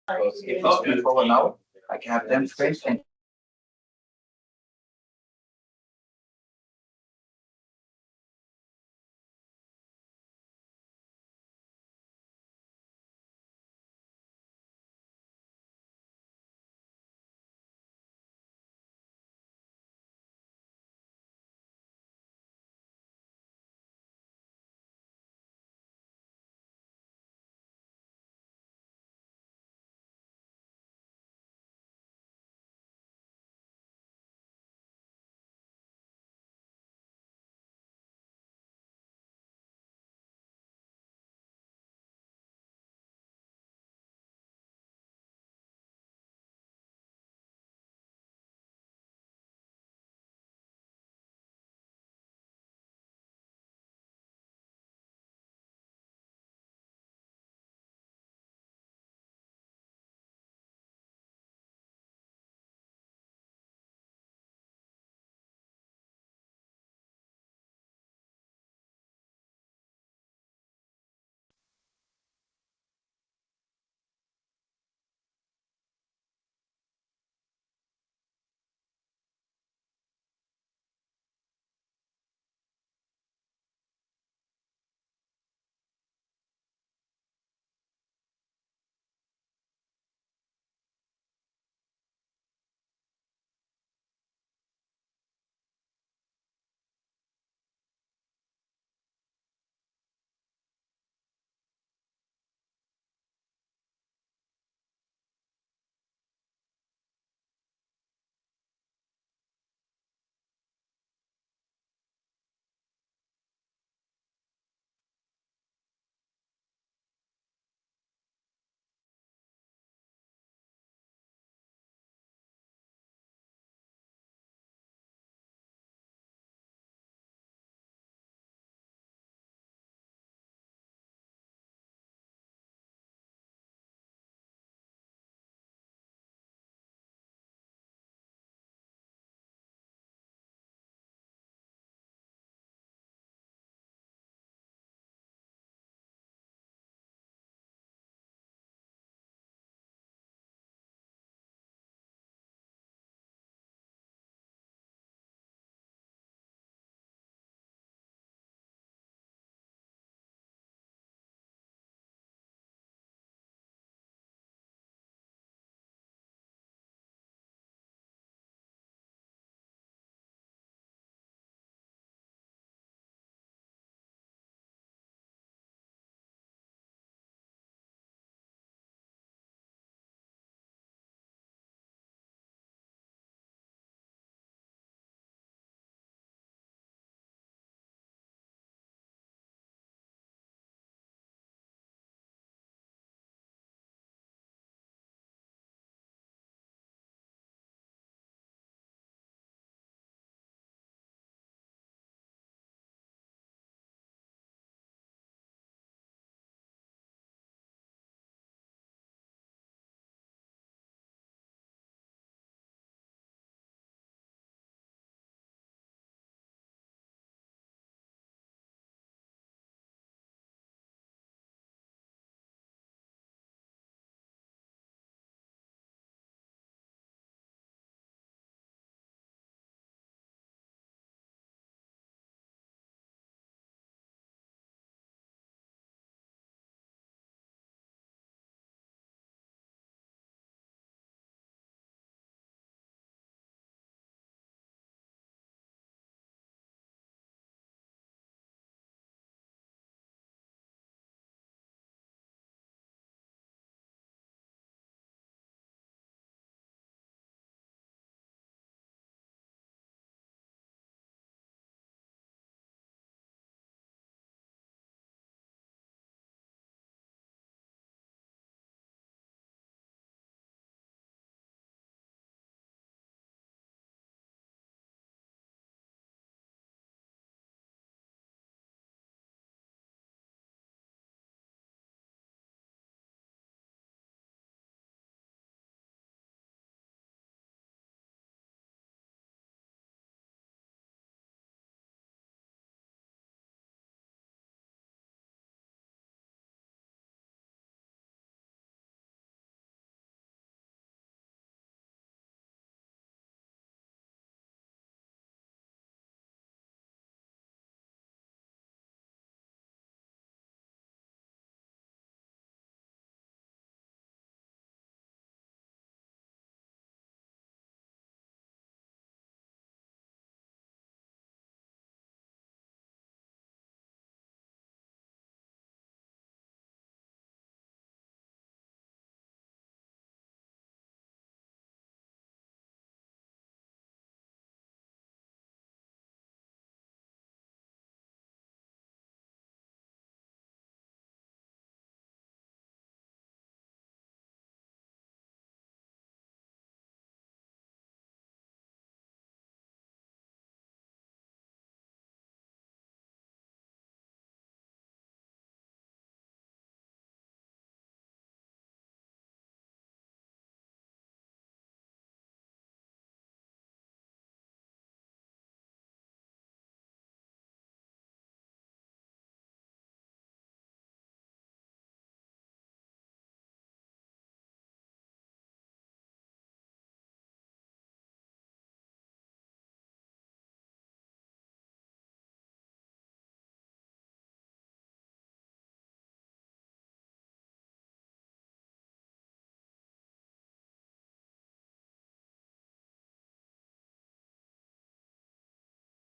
Because if it's been for 1 hour, I can have them trained and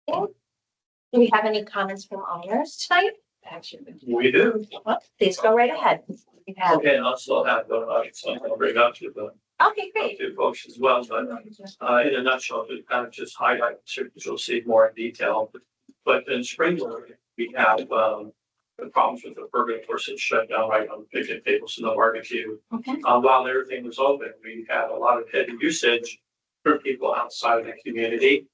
Do we have any comments from owners tonight? We do. Well, please go right ahead. You have, Okay, and also have, something I'll bring up to the, okay, great. to folks as well, but, in a nutshell, to kind of just highlight, you'll see more in detail. But in Springwood, we have, the problems with the pergola, of course, it's shut down right on the picnic tables and the barbecue. Okay. While everything was open, we had a lot of heavy usage for people outside of the community,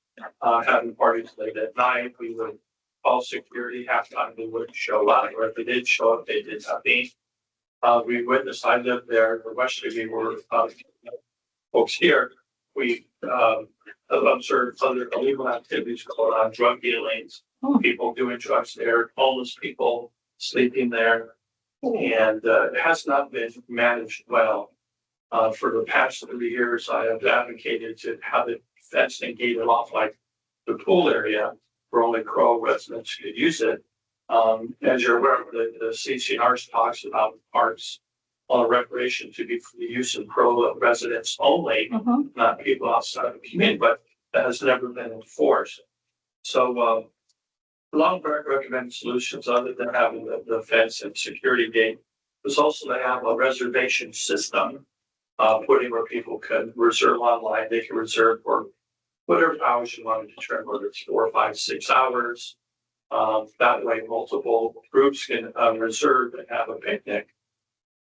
having parties late at night. We would call security, half time they wouldn't show up, or if they did show up, they did nothing. We witnessed, I lived there, the West we were, folks here, we, observed other illegal activities going on, drug dealings, people doing drugs there, homeless people sleeping there. And, it has not been managed well. For the past 3 years, I have advocated to have it fenced and gated off like the pool area where only Crow residents could use it. As you're aware, the CCNR talks about parks on recreation to be for the use of Crow residents only, not people outside of the community, but that has never been enforced. So, Longberg recommended solutions other than having the fence and security gate was also to have a reservation system, putting where people can reserve online, they can reserve for whatever hours you want to determine, whether it's 4, 5, 6 hours. That way multiple groups can reserve and have a picnic,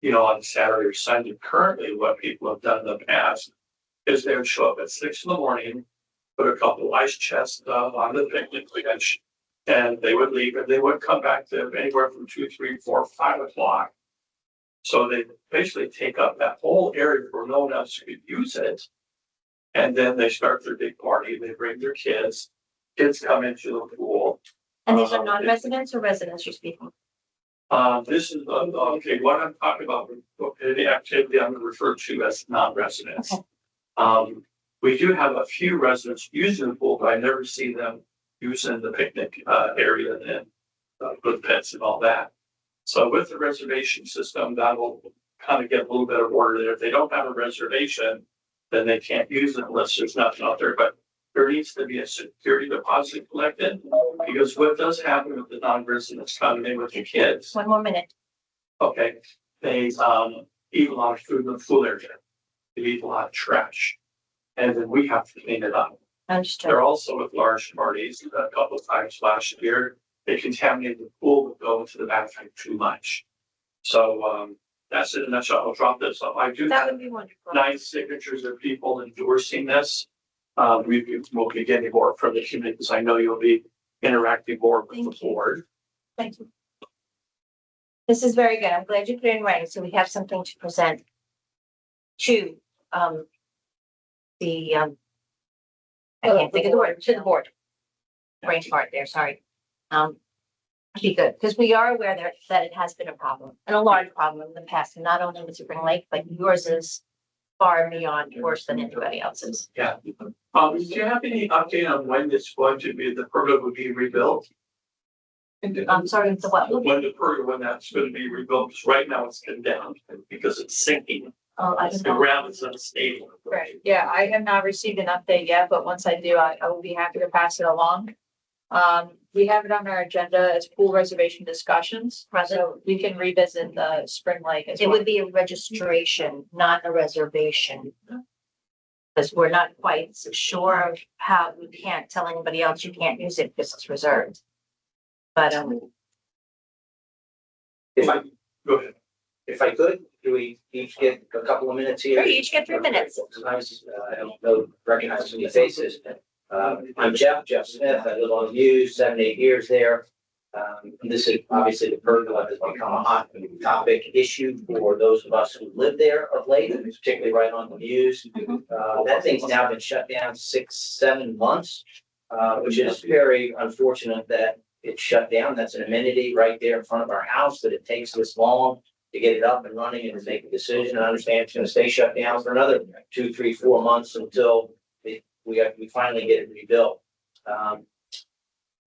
on Saturday or Sunday. Currently, what people have done in the past is they would show up at 6 a.m, put a couple ice chests on the picnic bench, and they would leave and they would come back to anywhere from 2, 3, 4, 5 o'clock. So they basically take up that whole area where no one else could use it. And then they start their big party, they bring their kids come into the pool. And these are non-residents or residents you're speaking? This is, okay, what I'm talking about, the activity I'm gonna refer to as non-residents. Okay. We do have a few residents using the pool, but I never see them using the picnic, area and, with pets and all that. So with the reservation system, that'll kind of get a little bit of order there. If they don't have a reservation, then they can't use it unless there's nothing out there, but there needs to be a security deposit collected, because what does happen with the non-residents coming in with the kids, One more minute. okay, they, eat a lot of food in the pool area. They eat a lot of trash, and then we have to clean it up. Understood. They're also with large parties. A couple of times last year, they contaminated the pool with going to the bathroom too much. So, that's it in a nutshell. I'll drop this off. I do That have would be wonderful. 9 signatures of people endorsing this. We will be getting more from the community, because I know you'll be interacting more with the Thank you. board. Thank you. This is very good. I'm glad you put it in writing, so we have something to present to, the, I can't think of the word, to the board. Brain fart there, sorry. Be good, because we are aware that it has been a problem, and a large problem in the past, and not only with Spring Lake, but yours is far beyond worse than anybody else's. Yeah. Do you have any update on when this going to be, the pergola will be rebuilt? I'm sorry, the what? When the pergola, when that's going to be rebuilt, because right now it's condemned because it's sinking. Oh, I The don't know. ground is unstable. Right, yeah, I have not received an update yet, but once I do, I will be happy to pass it along. We have it on our agenda as pool reservation discussions, so we can revisit the Spring Lake as It well. would be a registration, not a reservation. Because we're not quite so sure of how, we can't tell anybody else you can't use it because it's reserved. But, If I, Go ahead. if I could, do we each get a couple of minutes here? sure, you each get 3 minutes. I don't know, recognize any faces. I'm Jeff Smith. I live on Muse, 7, 8 years there. This is obviously the pergola has become a hot topic issue for those of us who live there of late, and particularly right on the Muse. That thing's now been shut down 6, 7 months, which is very unfortunate that it's shut down. That's an amenity right there in front of our house, that it takes this long to get it up and running and to make a decision. I understand it's gonna stay shut down for another 2, 3, 4 months until we finally get it rebuilt.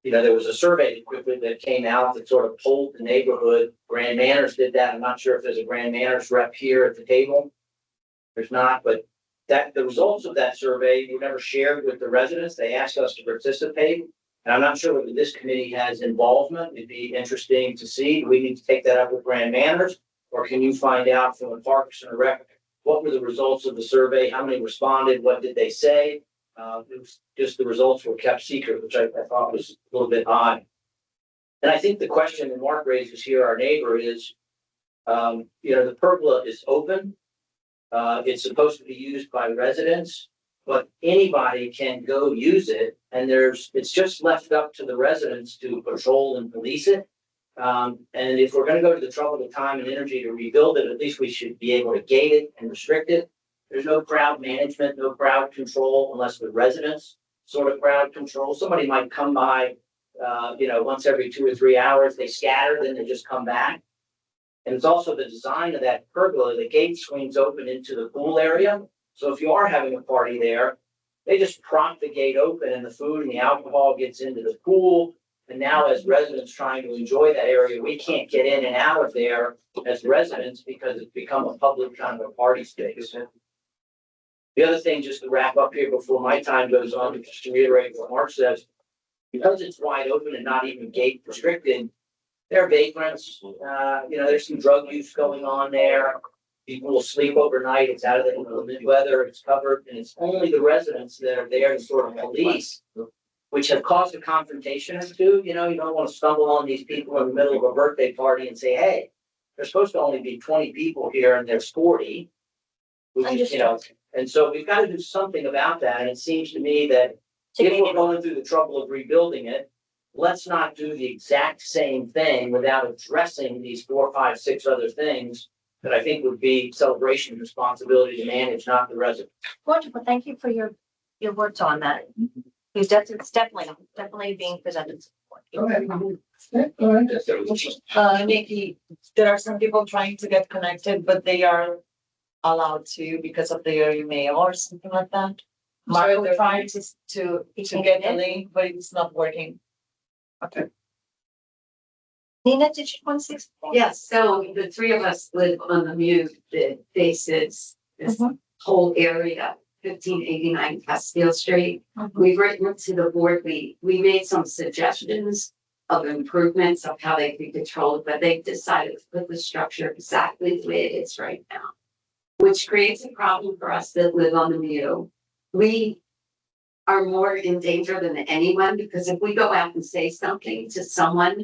There was a survey that came out that sort of polled the neighborhood. Grand Manners did that. I'm not sure if there's a Grand Manners rep here at the table. There's not, but the results of that survey were never shared with the residents. They asked us to participate. And I'm not sure whether this committee has involvement. It'd be interesting to see. Do we need to take that up with Grand Manners? Or can you find out from the Parks and Rec, what were the results of the survey? How many responded? What did they say? It was just the results were kept secret, which I thought was a little bit odd. And I think the question that Mark raises here, our neighbor, is, the pergola is open. It's supposed to be used by residents, but anybody can go use it. And it's just left up to the residents to patrol and police it. And if we're gonna go to the trouble, of time and energy to rebuild it, at least we should be able to gate it and restrict it. There's no crowd management, no crowd control unless the residents sort of crowd control. Somebody might come by, once every 2 or 3 hours, they scatter, then they just come back. And it's also the design of that pergola, the gate swings open into the pool area. So if you are having a party there, they just prop the gate open and the food and the alcohol gets into the pool. And now as residents trying to enjoy that area, we can't get in and out of there as residents because it's become a public kind of a party space. The other thing, just to wrap up here before my time goes on, just to reiterate what Mark says, because it's wide open and not even gate restricted, there are vagrants, there's some drug use going on there. People will sleep overnight. It's out of the inclement weather. It's covered, and it's only the residents that are there to sort of police, which have caused a confrontation or two. You don't want to stumble on these people in the middle of a birthday party and say, "Hey, there's supposed to only be 20 people here, and there's 40." And so we've got to do something about that. And it seems to me that if we're going through the trouble of rebuilding it, let's not do the exact same thing without addressing these 4, 5, 6 other things that I think would be Celebration's responsibility to manage, not the residents. Wonderful. Thank you for your words on that. It's definitely being presented. Nikki, there are some people trying to get connected, but they are allowed to because of their email or something like that. Mark will try to get the link, but it's not working. Okay. Nina, did you want to say something? Yes, so the three of us live on the mute that faces this whole area, 1589 Castile Street. We've written to the board, we made some suggestions of improvements of how they could control it, but they've decided to put the structure exactly the way it is right now, which creates a problem for us that live on the mute. We are more in danger than anyone because if we go out and say something to someone,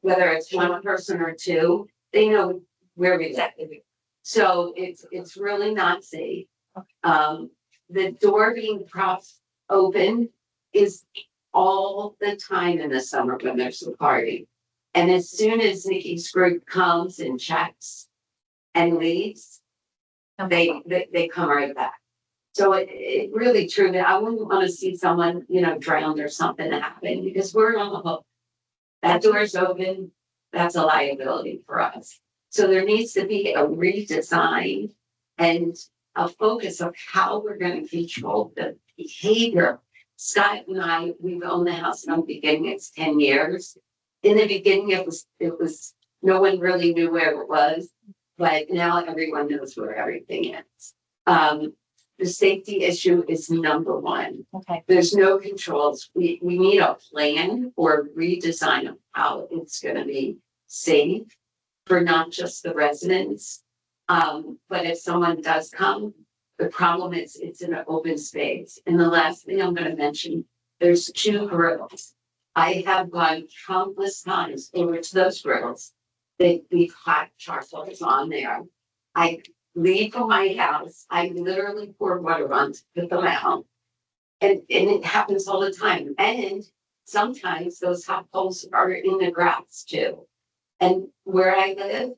whether it's one person or two, they know where we live. So it's really not safe. The door being propped open is all the time in the summer when there's a party. And as soon as Nikki's group comes and checks and leaves, they come right back. So it really truly, I wouldn't want to see someone, drowned or something happen because we're on the hook. That door's open, that's a liability for us. So there needs to be a redesign and a focus of how we're going to control the behavior. Scott and I, we've owned the house from the beginning, it's 10 years. In the beginning, it was, no one really knew where it was, but now everyone knows where everything is. The safety issue is number one. Okay. There's no controls. We need a plan or redesign of how it's going to be safe for not just the residents. But if someone does come, the problem is it's in an open space. And the last thing I'm going to mention, there's 2 grills. I have gone countless times over to those grills. They leave hot charcoal on there. I leave from my house. I literally pour water on to put them out. And it happens all the time. And sometimes those hot coals are in the grass too. And where I live,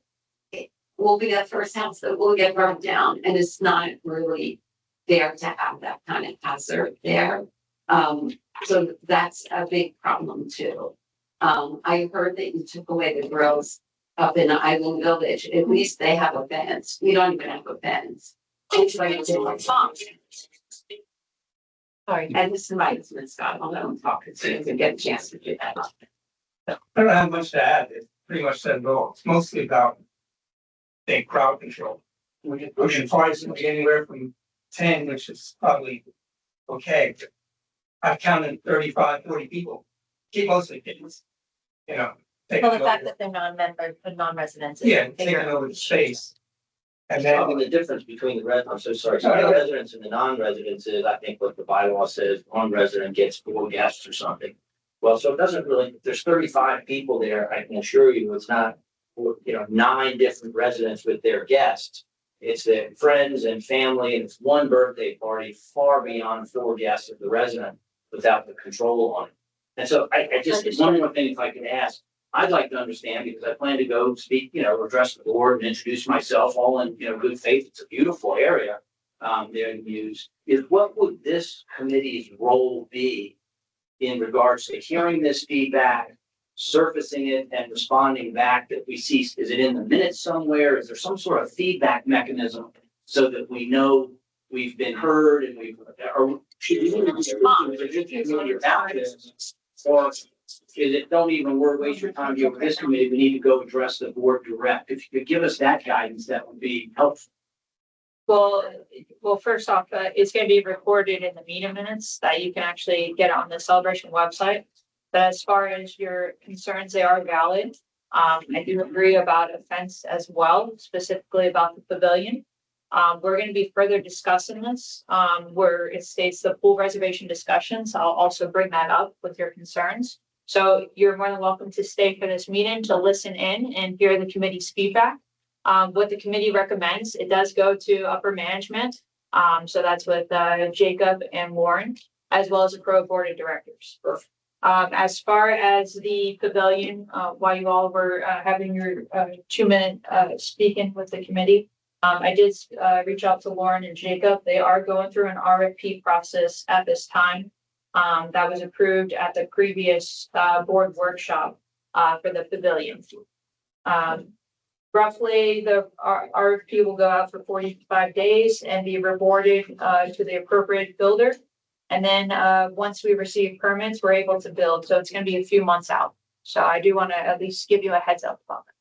it will be the first house that will get burnt down. And it's not really there to have that kind of hazard there. So that's a big problem too. I heard that you took away the grills up in Island Village. At least they have a fence. We don't even have a fence. Sorry. And this is my husband, Scott. I'll let him talk as soon as I get a chance to do that. I don't have much to add. It pretty much said it all. It's mostly about crowd control. We can twice anywhere from 10, which is probably okay. I've counted 35, 40 people keep mostly kids. You know. taking Well, the fact over- that they're non-member, non-residents. is Yeah, bigger. taking over the space. And I mean, then, the difference between the I'm so sorry, so No, no. the residents and the non-residents is, I think what the bylaw says, one resident gets 4 guests or something. Well, so it doesn't really, if there's 35 people there, I can assure you, it's not, 9 different residents with their guests. It's their friends and family, and it's one birthday party far beyond 4 guests of the resident without the control on it. And so I just, one more thing if I could ask, I'd like to understand, because I plan to go speak, address the board and introduce myself all in, good faith. It's a beautiful area. There in Muse, is what would this committee's role be in regards to hearing this feedback, surfacing it and responding back that we see? Is it in the minutes somewhere? Is there some sort of feedback mechanism so that we know we've been heard and we've, or should we about this? Or is it, don't even waste your time here with this committee, we need to go address the board direct? If you could give us that guidance, that would be helpful. Well, first off, it's gonna be recorded in the meeting minutes that you can actually get on the Celebration website. But as far as your concerns, they are valid. I do agree about a fence as well, specifically about the pavilion. We're gonna be further discussing this, where it states the pool reservation discussions. I'll also bring that up with your concerns. So you're more than welcome to stay for this meeting to listen in and hear the committee's feedback. What the committee recommends, it does go to upper management. So that's with Jacob and Warren, as well as the Pro Board of Directors. Perfect. As far as the pavilion, while you all were having your 2-minute speaking with the committee, I did reach out to Lauren and Jacob. They are going through an RFP process at this time. That was approved at the previous board workshop for the pavilion. Roughly, the RFP will go out for 45 days and be rewarded to the appropriate builder. And then once we receive permits, we're able to build. So it's going to be a few months out. So I do want to at least give you a heads up about that.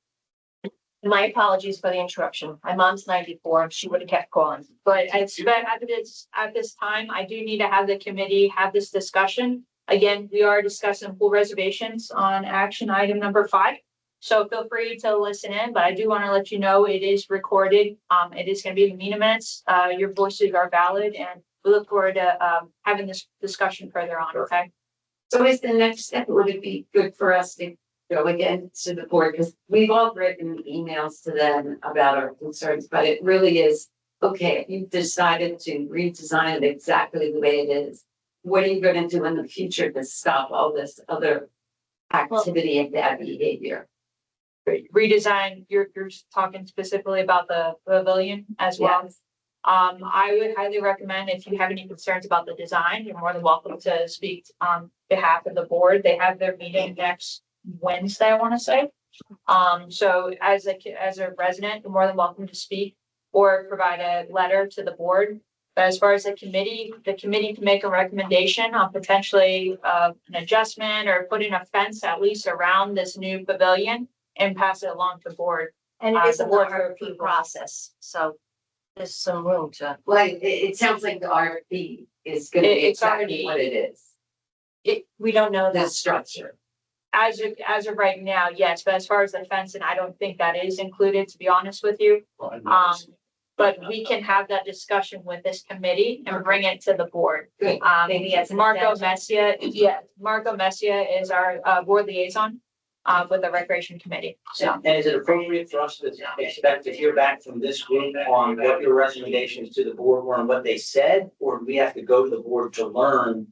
My apologies for the interruption. My mom's 94. She would have kept calling. But at this time, I do need to have the committee have this discussion. Again, we are discussing pool reservations on action item number 5. So feel free to listen in, but I do want to let you know it is recorded. It is going to be in the meeting minutes. Your voices are valid, and we look forward to having this discussion further on. Okay. So is the next step, would it be good for us to go again to the board? Because we've all written emails to them about our concerns, but it really is, okay, if you've decided to redesign it exactly the way it is, what are you going to do in the future to stop all this other activity and bad behavior? Redesign, you're talking specifically about the pavilion as well. Yes. I would highly recommend, if you have any concerns about the design, you're more than welcome to speak on behalf of the board. They have their meeting next Wednesday, I want to say. So as a resident, you're more than welcome to speak or provide a letter to the board. But as far as the committee can make a recommendation on potentially an adjustment or putting a fence at least around this new pavilion and pass it along to board. And it is the an board for RFP approval. process, so there's some room to. Well, it sounds like the RFP is going to be It's exactly already- what it is, We don't know the that. structure. As of right now, yes, but as far as the fencing, I don't think that is included, to be honest with you. But we can have that discussion with this committee and bring it to the board. Good. Maybe as an Marco addendum. Messia, Marco Messia is our board liaison with the recreation committee. So And is it appropriate for us to expect to hear back from this group on what your recommendations to the board were and what they said? Or do we have to go to the board to learn?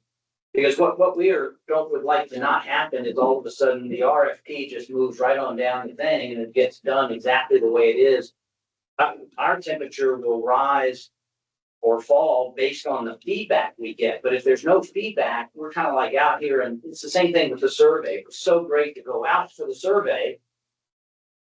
Because what would like to not happen is all of a sudden the RFP just moves right on down the thing and it gets done exactly the way it is. Our temperature will rise or fall based on the feedback we get. But if there's no feedback, we're kind of like out here, and it's the same thing with the survey. It was so great to go out for the survey,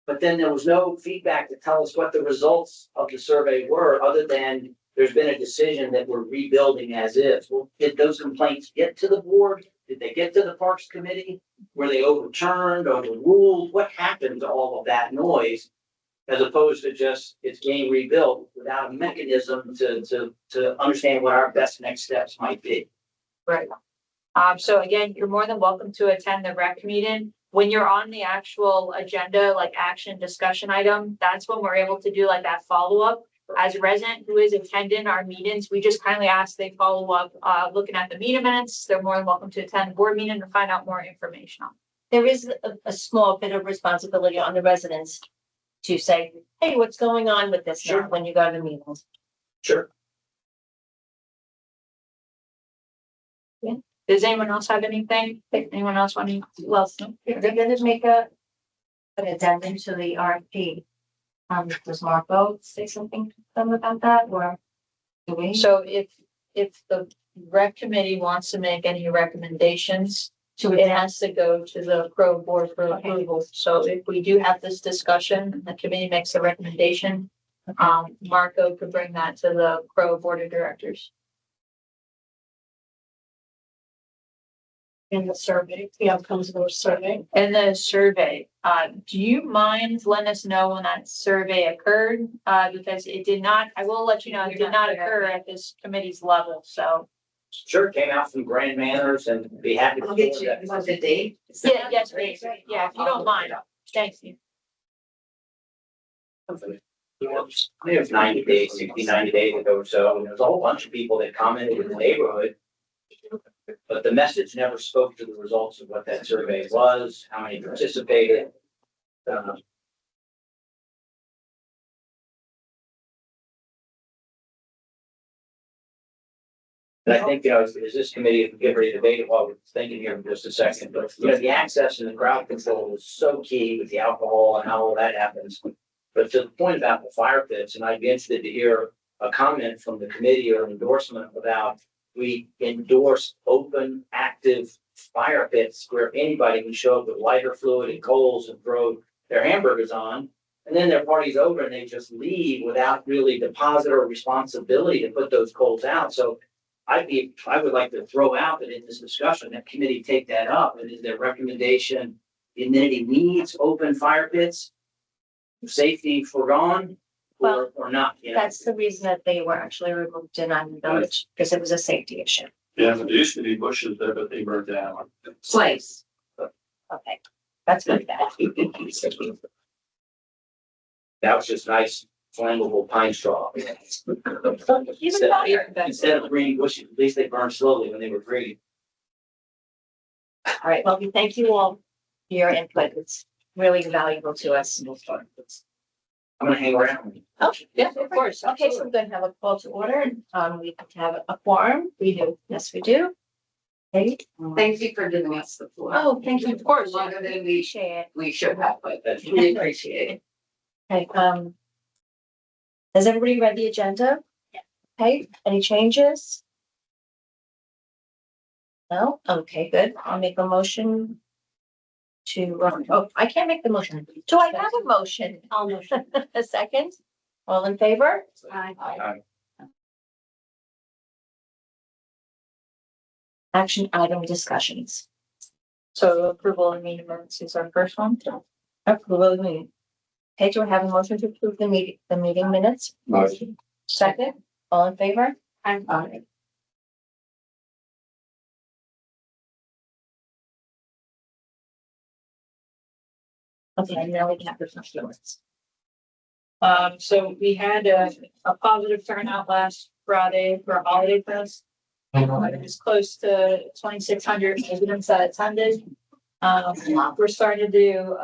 but then there was no feedback to tell us what the results of the survey were, other than there's been a decision that we're rebuilding as is. Well, did those complaints get to the board? Did they get to the Parks Committee? Were they overturned, overruled? What happened to all of that noise? As opposed to just it's being rebuilt without a mechanism to understand what our best next steps might be. Right. So again, you're more than welcome to attend the rec meeting. When you're on the actual agenda, like action discussion item, that's when we're able to do like that follow-up. As a resident who is attending our meetings, we just kindly ask they follow up, looking at the meeting minutes. They're more than welcome to attend the board meeting to find out more information on. There is a small bit of responsibility on the residents to say, hey, what's going on with this now Sure. when you go to meetings? Sure. Does anyone else have anything? Anyone else want to? Well, if they're gonna make an addendum to the RFP. Does Marco say something to them about that, or do we? So if the rec committee wants to make any recommendations, To it has to go to the pro board for Okay. approval. So if we do have this discussion, and the committee makes a recommendation, Marco could bring that to the pro board of directors. In the survey, the outcomes of the survey. And the survey, do you mind letting us know when that survey occurred? Because it did not, I will let you know, it did not occur at this committee's level, so. Sure, came out from Grand Manners and be happy to. I'll get you, forward that. want the date? Yeah, yes, please. Yeah, if you don't mind. Thank you. I think it was 90 days, 60, 90 days ago or so, and there was a whole bunch of people that commented in the neighborhood. But the message never spoke to the results of what that survey was, how many participated. And I think, as this committee, if we get ready to debate it while we're thinking here in just a second, but, the access and the crowd control is so key with the alcohol and how all that happens. But to the point about the fire pits, and I'd be interested to hear a comment from the committee or an endorsement about we endorse open, active fire pits where anybody can show up with lighter fluid and coals and throw their hamburgers on. And then their party's over and they just leave without really deposit or responsibility to put those coals out. So I would like to throw out that in this discussion, that committee take that up. And is their recommendation, the amenity needs open fire pits? Safety foregone or not? That's the reason that they were actually removed in Island Village, because it was a safety issue. Yeah, there used to be bushes there, but they burned down. Place. Okay, that's good. That was just nice flammable pine straw. Even better. Instead of green bushes, at least they burned slowly when they were green. All right, well, we thank you all for your input. It's really valuable to us. I'm gonna hang around. Oh, yeah, of course. Okay, so we're gonna have a call to order. We have a quorum. We do. Yes, we do. Okay. Thank you for giving us the floor. Oh, thank you. Of course. Longer than Appreciate we should have, but That's we appreciate it. it. Okay, has everybody read the agenda? Yeah. Okay, any changes? No? Okay, good. I'll make a motion to, I can't make the motion. Do I have a motion? I'll motion. A second? All in favor? Action item discussions. So approval of meeting minutes is our first one. Approval of the meeting. Okay, do I have a motion to approve the meeting minutes? Motion. Second, all in favor? Aye. Okay, now we can have the first ones. So we had a positive turnout last Friday for Holiday Fest. It was close to 2,600 residents that attended. We're starting to do,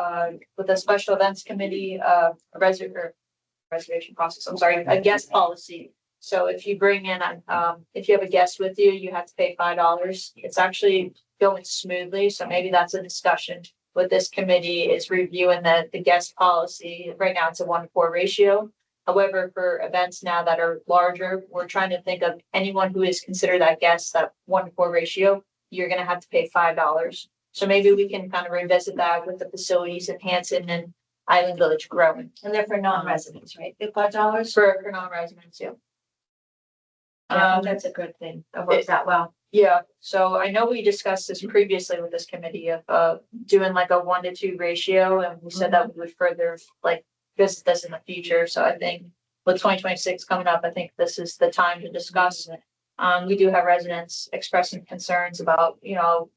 with the special events committee, a reservation process, I'm sorry, a guest policy. So if you bring in, if you have a guest with you, you have to pay $5. It's actually going smoothly, so maybe that's a discussion. What this committee is reviewing the guest policy. Right now, it's a 1-to-4 ratio. However, for events now that are larger, we're trying to think of anyone who is considered that guest, that 1-to-4 ratio, you're gonna have to pay $5. So maybe we can kind of revisit that with the facilities in Hanson and Island Village growing. And they're for non-residents, right? The $5? For non-residents, yeah. I think that's a good thing. That works out well. Yeah, so I know we discussed this previously with this committee of doing like a 1-to-2 ratio, and we said that we would further like visit this in the future. So I think with 2026 coming up, I think this is the time to discuss. We do have residents expressing concerns about,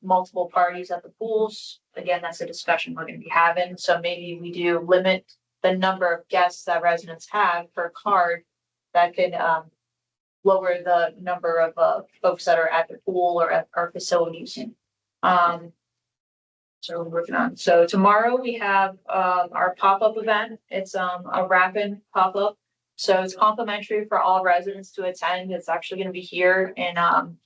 multiple parties at the pools. Again, that's a discussion we're gonna be having, so maybe we do limit the number of guests that residents have per card. That could, lower the number of, folks that are at the pool or at our facilities. So we're working on, so tomorrow we have, our pop-up event. It's, a wrap-in pop-up. So it's complimentary for all residents to attend. It's actually gonna be here in,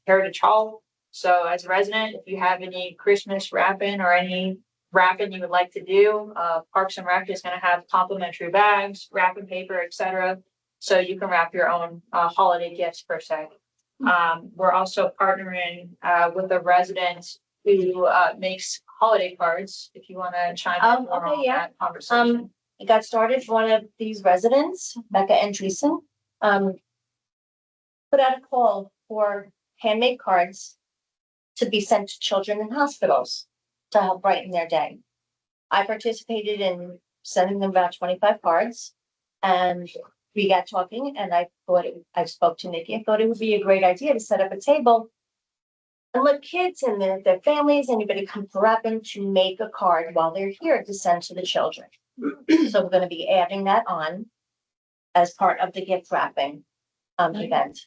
Heritage Hall. So as a resident, if you have any Christmas wrap-in or any wrap-in you would like to do, Parks and Rec is gonna have complimentary bags, wrapping paper, etc. So you can wrap your own, holiday gifts per se. We're also partnering, with a resident who, makes holiday cards, if you wanna chime in more okay, on yeah. that conversation. It got started, one of these residents, Becca Andreessen, put out a call for handmade cards to be sent to children in hospitals to help brighten their day. I participated in sending them about 25 cards, and we got talking, and I spoke to Nikki. I thought it would be a great idea to set up a table and let kids and their families, anybody come to Rapid to make a card while they're here to send to the children. So we're gonna be adding that on as part of the gift wrapping event.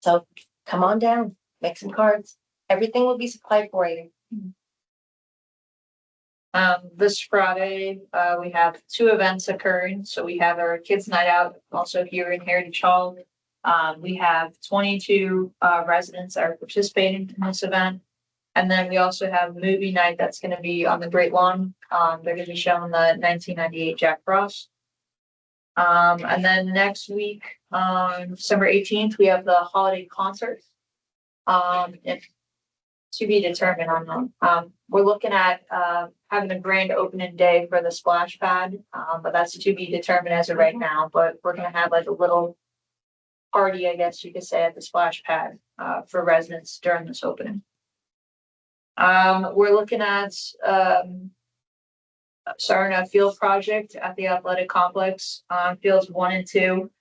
So come on down, make some cards. Everything will be supplied for you. This Friday, we have 2 events occurring. So we have our Kids Night Out also here in Heritage Hall. We have 22 residents that are participating in this event. And then we also have movie night that's gonna be on the Great Lawn. They're gonna be showing the 1998 Jack Frost. And then next week, on December 18th, we have the holiday concert. If to be determined on that. We're looking at having a grand opening day for the splash pad, but that's to be determined as of right now. But we're gonna have like a little party, I guess you could say, at the splash pad for residents during this opening. We're looking at starting a field project at the athletic complex, fields 1 and 2,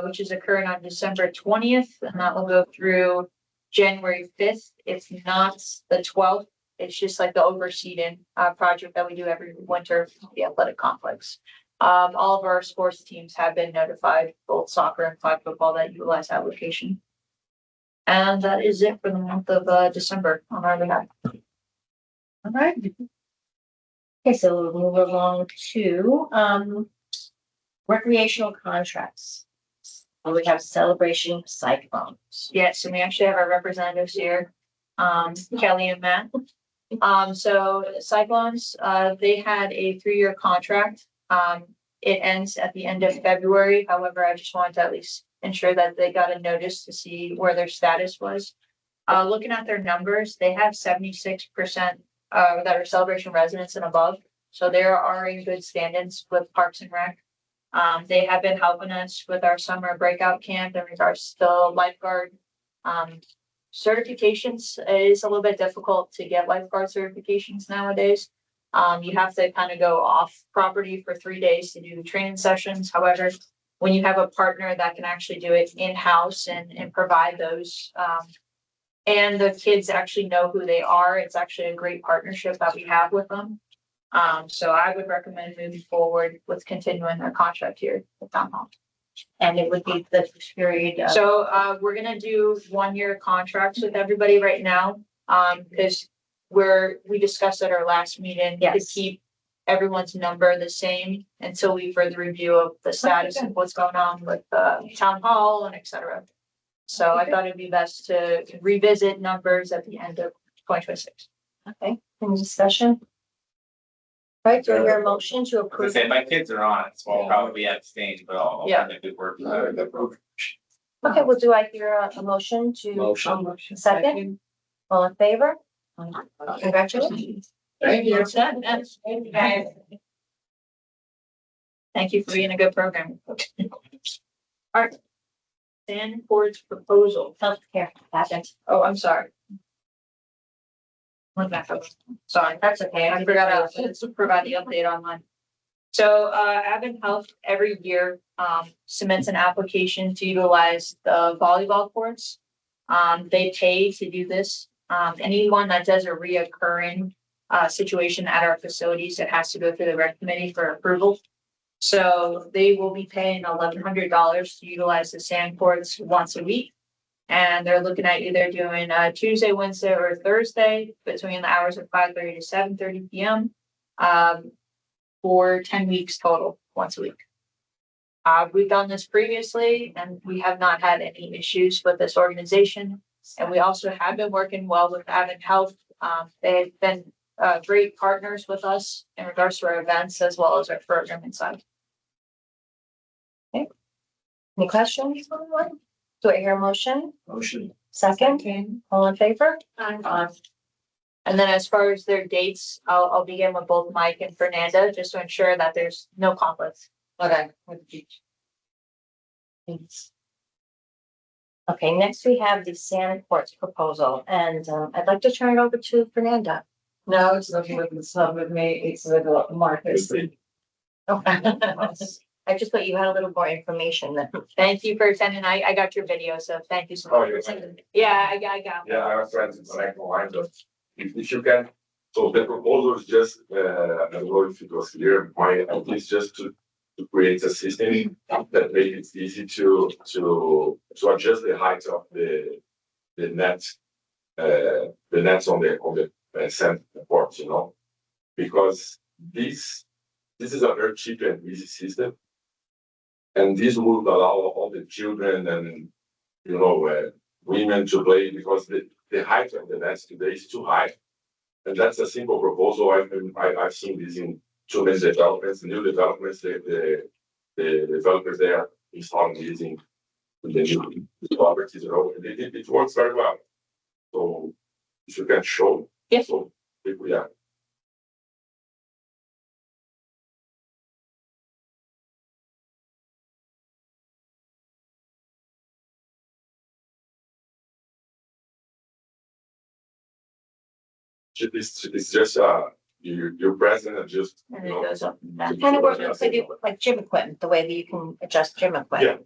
which is occurring on December 20th, and that will go through January 5th. It's not the 12th. It's just like the overseeding project that we do every winter at the athletic complex. All of our sports teams have been notified, both soccer and flag football, that utilize that location. And that is it for the month of December on our behalf. All right. Okay, so we'll move along to recreational contracts. And we have Celebration Cyclones. Yes, and we actually have our representatives here, Kelly and Matt. So Cyclones, they had a 3-year contract. It ends at the end of February. However, I just wanted to at least ensure that they got a notice to see where their status was. Looking at their numbers, they have 76% that are Celebration residents and above. So they are in good standings with Parks and Rec. They have been helping us with our summer breakout camp in regards to lifeguard certifications. It is a little bit difficult to get lifeguard certifications nowadays. You have to kind of go off property for 3 days to do training sessions. However, when you have a partner that can actually do it in-house and provide those, and the kids actually know who they are, it's actually a great partnership that we have with them. So I would recommend moving forward with continuing their contract here with Town Hall. And it would be the period of. So we're gonna do 1-year contracts with everybody right now, because we discussed at our last meeting to Yes. keep everyone's number the same until we further review of the status of what's going on with Town Hall and et cetera. So I thought it'd be best to revisit numbers at the end of 2026. Okay, any discussion? Right, do I hear a motion to I approve? say my kids are on it, so I'll probably abstain, but I'll Yeah. kind of good work. Okay, well, do I hear a motion to? Motion. Second, all in favor? Congratulations. Thank you. Thank you, guys. Thank you for being a good program. All right. Sanford's proposal. Healthcare, pageant. Oh, I'm sorry. One back up. Sorry, That's okay. I forgot to provide the update online. So, Advent Health every year, submits an application to utilize the volleyball courts. They pay to do this. Anyone that does a reoccurring, situation at our facilities, it has to go through the rec committee for approval. So they will be paying $1,100 to utilize the sand courts once a week. And they're looking at either doing Tuesday, Wednesday, or Thursday between the hours of 5:30 to 7:30 p.m. For 10 weeks total, once a week. We've done this previously and we have not had any issues with this organization. And we also have been working well with Advent Health. They've been great partners with us in regards to our events as well as our program inside. Any questions? Anyone? Do I hear a motion? Motion. Second? All in favor? And then as far as their dates, I'll begin with both Mike and Fernanda, just to ensure that there's no conflicts. Okay. Thanks. Okay, next we have the sand courts proposal, and I'd like to turn it over to Fernanda. No, it's not with me, it's with Marcus. I just thought you had a little more information than. Thank you for attending. I got your video, so thank you so Oh, much. you're welcome. Yeah, I got. Yeah, I was trying to connect the lines, but if you can, so the proposal is just, I don't know if it was clear, my idea is just to create a system that makes it easy to adjust the height of the net, the nets on the sand ports, you know? Because this is a very cheap and easy system. And this would allow all the children and, you know, women to play, because the height of the nets today is too high. And that's a simple proposal. I've seen this in too many developments, new developments, the developers there installing this in the new properties, you know, and it works very well. So if you can show. Yes. So, yeah. It's just you're present and just, And you it know. goes up and down. Kind of works like gym equipment, the way that you can adjust gym equipment.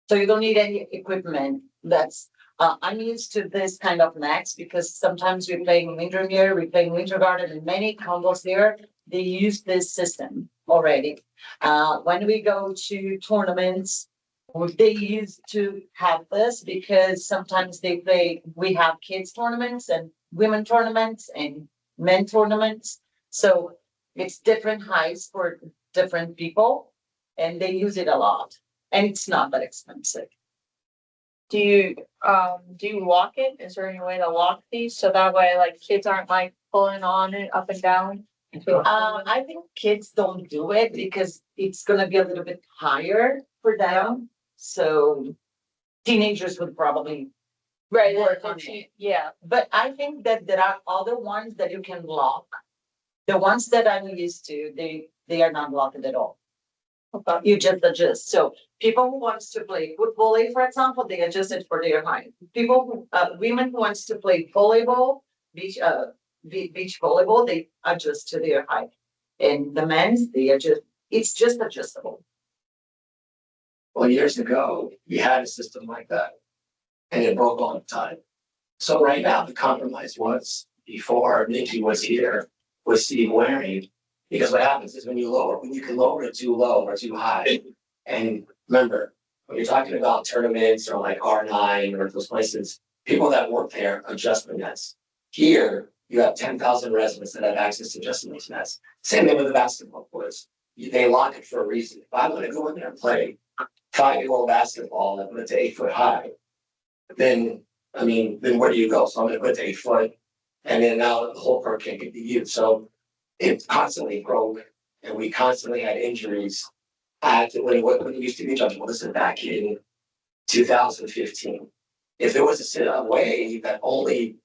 So you don't need any equipment. That's, I'm used to this kind of nets because sometimes we're playing Wintermere, we're playing Winter Garden, and many condos there, they use this system already. When we go to tournaments, they used to have this because sometimes we have kids tournaments and women tournaments and men tournaments. So it's different heights for different people and they use it a lot. And it's not that expensive. Do you lock it? Is there any way to lock these? So that way, like, kids aren't like pulling on it up and down? I think kids don't do it because it's gonna be a little bit higher for them. So teenagers would probably, Right, work on it. yeah. but I think that there are other ones that you can lock. The ones that I'm used to, they are not locked at all. Okay. You just adjust. So people who wants to play foot volley, for example, they adjust it for their height. People who, women who wants to play volleyball, beach volleyball, they adjust to their height. And the men's, they adjust, it's just adjustable. Well, years ago, we had a system like that and it broke all the time. So right now, the compromise was, before Nikki was here, was Steve Waring. Because what happens is when you can lower it too low or too high. And remember, when you're talking about tournaments or like R9 or those places, people that work there adjust the nets. Here, you have 10,000 residents that have access to adjusting those nets. Same thing with the basketball courts. They lock it for a reason. If I'm gonna go in there and play 5-year-old basketball and put it to 8 foot high, then where do you go? So I'm gonna put it to 8 foot, and then now the whole court can't be used. So it constantly broke, and we constantly had injuries. When it used to be judgeable, this is back in 2015. If there was a way that only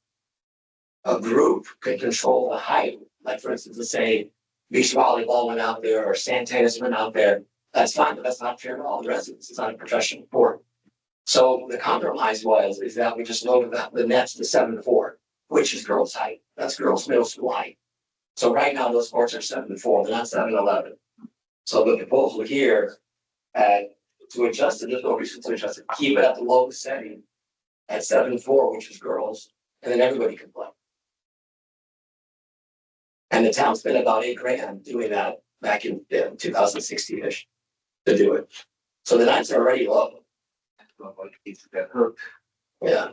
a group could control the height, like for instance, let's say beach volleyball went out there or sand tennis went out there, that's fine, but that's not fair to all the residents. It's not a professional sport. So the compromise is that we just lowered the nets to 7'4", which is girls' height. That's girls' middle school height. So right now, those courts are 7-4, they're not 7-11. So the proposal here, to adjust it, there's no reason to adjust it, keep it at the lowest setting at 7-4, which is girls, and then everybody can play. And the town spent about $8,000 doing that back in 2016-ish to do it. So the nights are already low. Yeah,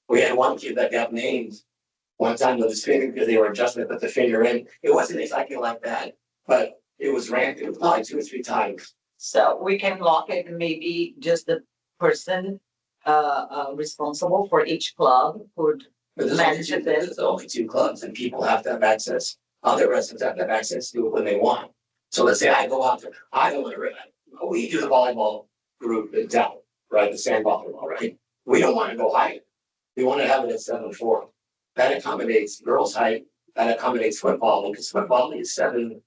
we had one kid that got named one time with his finger because they were adjusting to put the finger in. It wasn't exactly like that, but it was ranked, it was probably 2 or 3 times. So we can lock it, maybe just the person responsible for each club would But manage it. there's only 2 clubs and people have to have access. Other residents have to have access to it when they want. So let's say I go out there, I don't want to, we do the volleyball group in town, right? The sand volleyball, right? We don't want to go higher. We want to have it at 7-4. That accommodates girls' height, that accommodates football, because football is 7-3,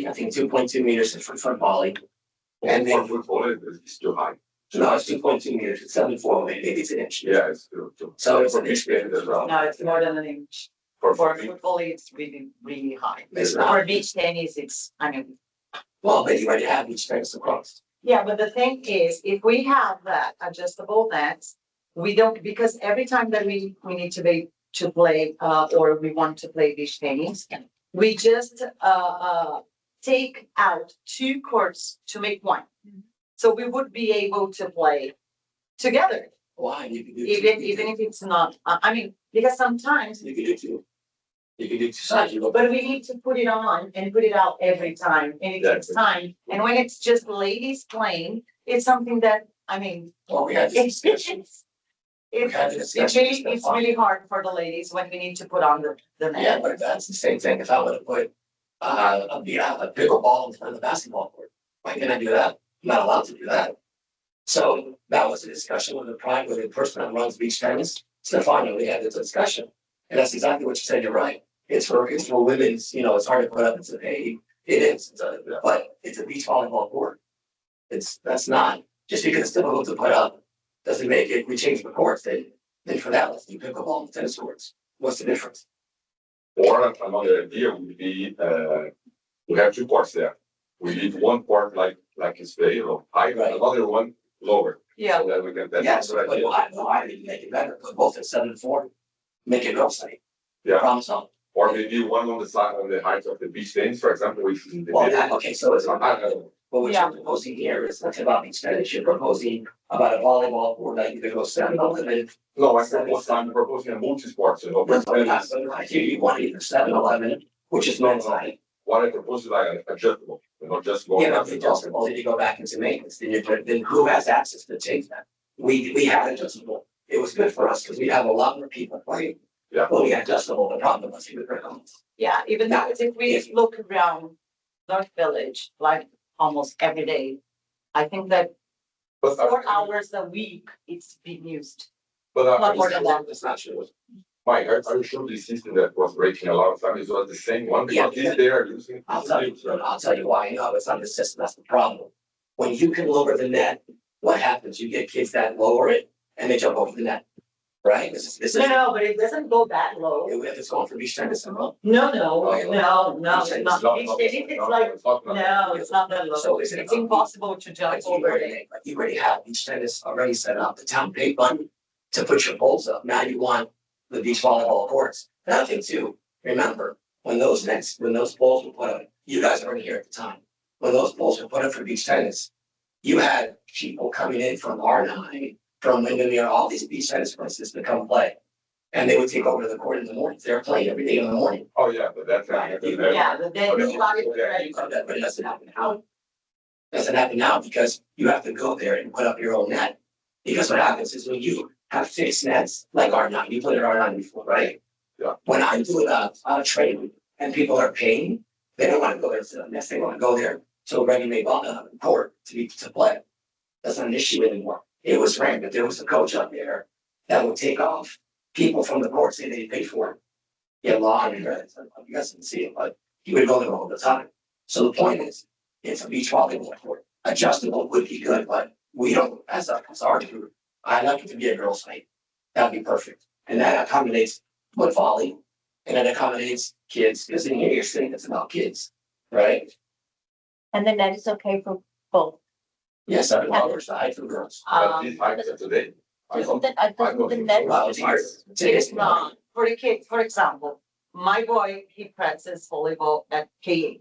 I think 2.2 meters for football. And then football is too high. no, it's 2.2 meters, it's 7-4, maybe it's an inch. Yeah, it's too. So it's an inch bigger as well. No, it's more than an inch. For football, it's really, really high. It's For not, beach tennis, it's, I mean. well, but you already have each tennis across. Yeah, but the thing is, if we have that adjustable nets, we don't, because every time that we need to play, or we want to play beach tennis, we just, take out 2 courts to make 1. So we would be able to play together, Why? You can do. even if it's not, I mean, because sometimes, You can do 2. You can do 2 sides. You go, but we need to put it on and put it out every time, and it takes time. And when it's just ladies playing, it's something that, I mean, well, we had this discussion. it's really hard for the ladies when we need to put on the Yeah, net. but that's the same thing. If I would have put a pickleball in front of the basketball court, why can't I do that? I'm not allowed to do that. So that was a discussion with the person that runs beach tennis, Stefano. We had this discussion, and that's exactly what you said. You're right. It's for women's. You know, it's hard to put up. It's a pay. It is, but it's a beach volleyball court. That's not just because it's difficult to put up doesn't make it. We change the courts. Then for that, let's do pickleball and tennis courts. What's the difference? Or another idea would be, we have 2 courts there. We leave 1 court like it's very low, high, Right. another one lower. Yeah, So that we can, that's. Yes, a good but idea. why did you make it better? Put both at 7-4, make it girls' night. Yeah. Problem solved. Or maybe one on the side, on the height of the beach tennis, for example, we. Well, okay, so it's not, I don't know. what you're proposing here is not about beach tennis, you're proposing about a volleyball court that you could go 7-11. No, I'm proposing a multi-sport, you know. But I hear you want either 7-11, which is men's night. What I propose is like adjustable, you know, just go. Yeah, but adjustable, then you go back into maintenance, then who has access to change that? We had adjustable, it was good for us because we have a lot more people playing. Yeah. But we had adjustable, the problem was we were yeah, even though if we look around North Village, like almost every day, I think that But 4 hours a week, it's being used. But Not more than that. That's not true. Mike, are you sure the system that was breaking a lot of families was the same one? Because Yeah. these they are using. I'll tell you why, no, it's not the system, that's the problem. When you can lower the net, what happens? You get kids that lower it and they jump over the net, right? This is. No, but it doesn't go that low. If it's going for beach tennis, I'm wrong. No, Oh, it's not. It's like, no, it's not that So low. is it It's impossible to jump Like you over it. already have beach tennis already set up, the town paid money to put your poles up, now you want the beach volleyball courts. Another thing too, remember, when those poles were put up, you guys weren't here at the time. When those poles were put up for beach tennis, you had people coming in from R9, from Windermere, all these beach tennis places to come play. And they would take over the court in the morning, they were playing every day in the morning. Oh, yeah, but that's. Yeah, the day we started already. But it doesn't happen now. Doesn't happen now because you have to go there and put up your own net. Because what happens is when you have fixed nets, like R9, you played at R9 before, right? Yeah. When I do it on a training and people are paying, they don't want to go there to the nets, they want to go there to a ready-made court to play. That's not an issue anymore. It was ranked, but there was a coach up there that would take off people from the court, say they paid for it. Yeah, law, you guys didn't see it, but he would go there all the time. So the point is, it's a beach volleyball court. Adjustable would be good, but we don't, as our group, I'd like it to be a girls' night. That'd be perfect. And that accommodates foot volley and it accommodates kids, because in here you're saying it's about kids, right? And the net is okay for both. Yes, $7 to hide for girls. But this height is today. I Doesn't don't- the net? Well, it's here. It's not, for the kid, for example, my boy, he practices volleyball at KE.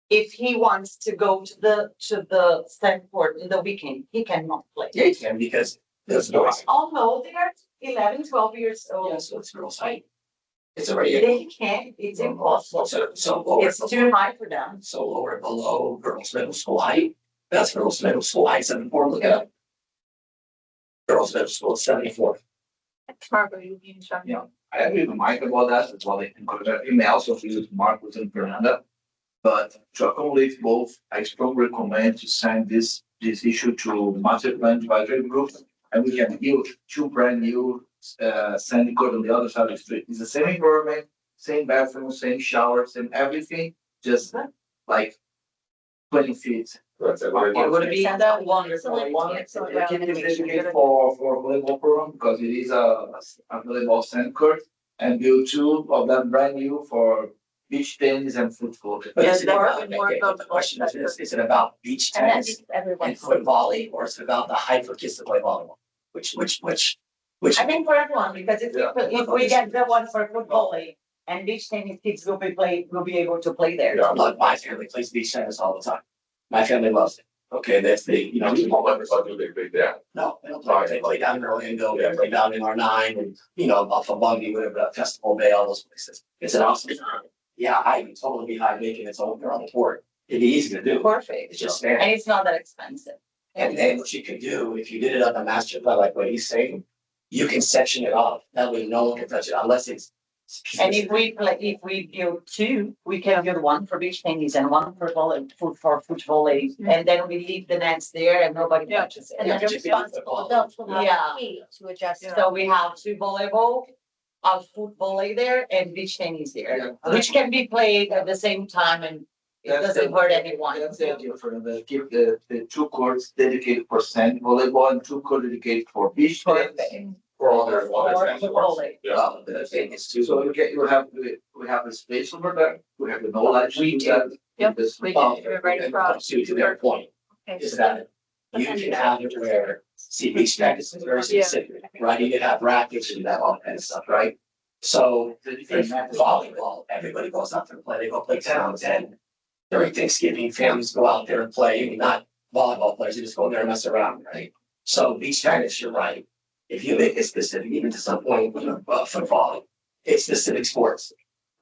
If he wants to go to the sand court in the weekend, he cannot play. Yeah, you can, because there's no, Oh, no, they are 11, 12 years old. yeah, so it's girls' height. It's already, They can't, it's impossible. so lower, It's too high for them. so lower below girls' middle school height. That's girls' middle school height, 74, look it up. Girls' middle school is 74. Marco, you can show me. Yeah, I agree with Mike about that, as well, we may also use Marcus and Fernanda. But to accommodate both, I strongly recommend to send this issue to master plan advisory group. And we can build two brand new sandy court on the other side of the street. It's the same environment, same bathroom, same shower, same everything, just like 20 feet. That's a very It would be Sounds that good. wonderful. Excellent. One, the kid is dedicated for volleyball program, because it is a volleyball sand court. And build two of them brand new for beach tennis and football. But Yeah, is it there about, are more okay, but the question is, is it about beach And that tennis is everyone. and foot volley, or is it about the height for kids to play volleyball? Which, I think for everyone, because if we get the one for football and beach tennis, kids will be able to play there. Yeah. look, my family plays beach tennis all the time. My family loves it. Okay, that's the, you know, What do they play there? no, they don't play, they play down in Orlando, they play down in R9 and, you know, Buffalo Bungie, whatever, Festival Bay, all those places. It's an awesome time. Yeah, I would totally be high making its own on the court. It'd be easy to do. Perfect. It's just fair. And it's not that expensive. And then what you could do, if you did it on a master plan, like what he's saying, you can section it off. That way no one can touch it unless it's. And if we build two, we can build one for beach tennis and one for foot volley. And then we leave the nets there and nobody touches And it. then the responsible adults will have Yeah. a key to adjust. So we have two volleyball, a foot volley there and beach tennis there, which can be played at the same time and it doesn't hurt anyone. That's the idea for the, keep the two courts dedicated for sand volleyball and two courts dedicated for beach tennis. Perfect. For other Or sports. foot volley. Yeah. Well, the thing is too. So we have the space over there, we have the knowledge. to do that. Yep, This- we Well, can, we're ready and for. to their point, Okay, is so that you can have it where, see, beach tennis is very specific, right? You can have rackets, you can have all kinds of stuff, right? So The different if methods. volleyball, everybody goes out there and play, they go play 10 on 10. During Thanksgiving, families go out there and play, I mean, not volleyball players, they just go there and mess around, right? So beach tennis, you're right. If you make it specific, even to some point, you know, football, it's specific sports,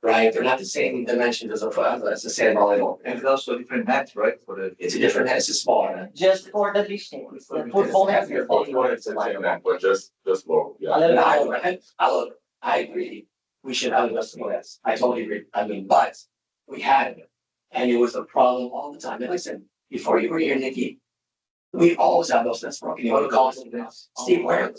right? They're not the same dimensions as a sand volleyball. And it's also different nets, right, for the. It's a different, it's a smaller net. Just for the beach tennis, the foot It's volley. heavier. Both one is the same net, but just low, yeah. And I agree, we should have adjustable nets. I totally agree. I mean, but we had it. And it was a problem all the time. And I said, before you were here, Nikki, we always have those nets broken. You know, calls Steve Ware.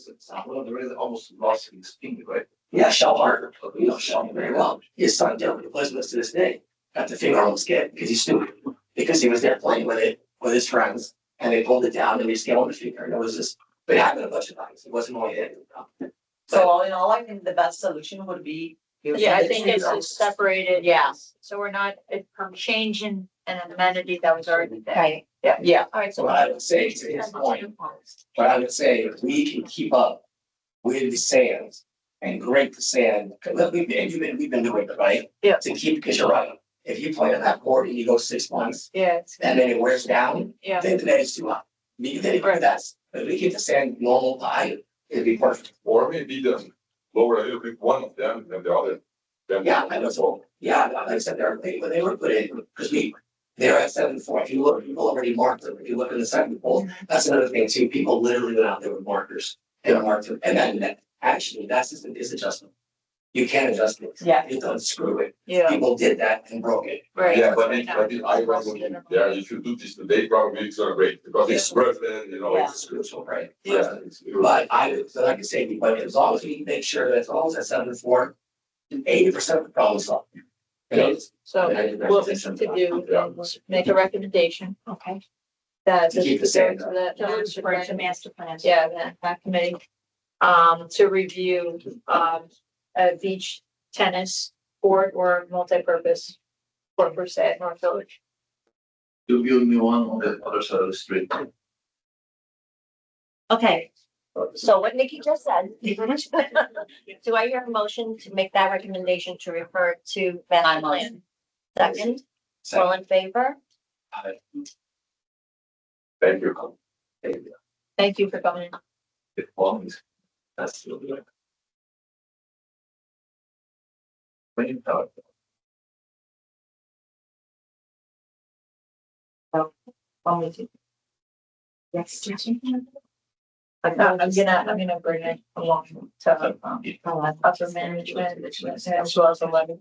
One of the really almost lost in speed, right? Yeah, Shell Harder, you know Shell very well. His son Dylan plays with us to this day. Got the finger on his kid because he's stupid. Because he was there playing with it with his friends and they pulled it down and he scaled the finger. And it was just, it happened a bunch of times. It wasn't only it. So all in all, I think the best solution would be. Yeah, I think it's separated. Yeah. So we're not changing an amenity that was already there. Right, Yeah. all right, so. What I would say to his point, but I would say if we can keep up with the sands and grade the sand, because we've been doing it, right? Yeah. To keep, because you're right. If you play on that board and you go 6 months Yeah, and then it wears down, yeah. then the net is too high. That's, if we keep the sand normal height, it'd be perfect. Or maybe the lower a little bit, one of them than the other. Then Yeah, I know, so, yeah, like I said, they were put in, because they're at 7-4, if you look, people already marked them, if you look in the second poll, that's another thing too, people literally went out there with markers and marked them, and then, actually, that's just this adjustment. You can't adjust it. Yeah. You don't screw it, Yeah, people did that and broke it. right. Yeah, but if I was looking there, if you do this today, probably it's gonna break, because it's rough, you know, Yeah. it's. Screw so right. Yeah. But like I say, but as long as we make sure that it's always at 7-4, 80% of the problem is solved. You know, So what we need to do is make a recommendation Okay. that To keep this the go sand to up. the To bring the master plan. Yeah, that committee, to review, beach tennis board or multi-purpose for per se at North Village. You build me one on the other side of the street. Okay, so what Nikki just said. Do I hear a motion to make that recommendation to refer to master plan? Second, all in favor? Thank you. Thank you for coming. The problem is, that's still good. When you talk. Yes. I'm gonna bring it along to, upper management, as well as the levy.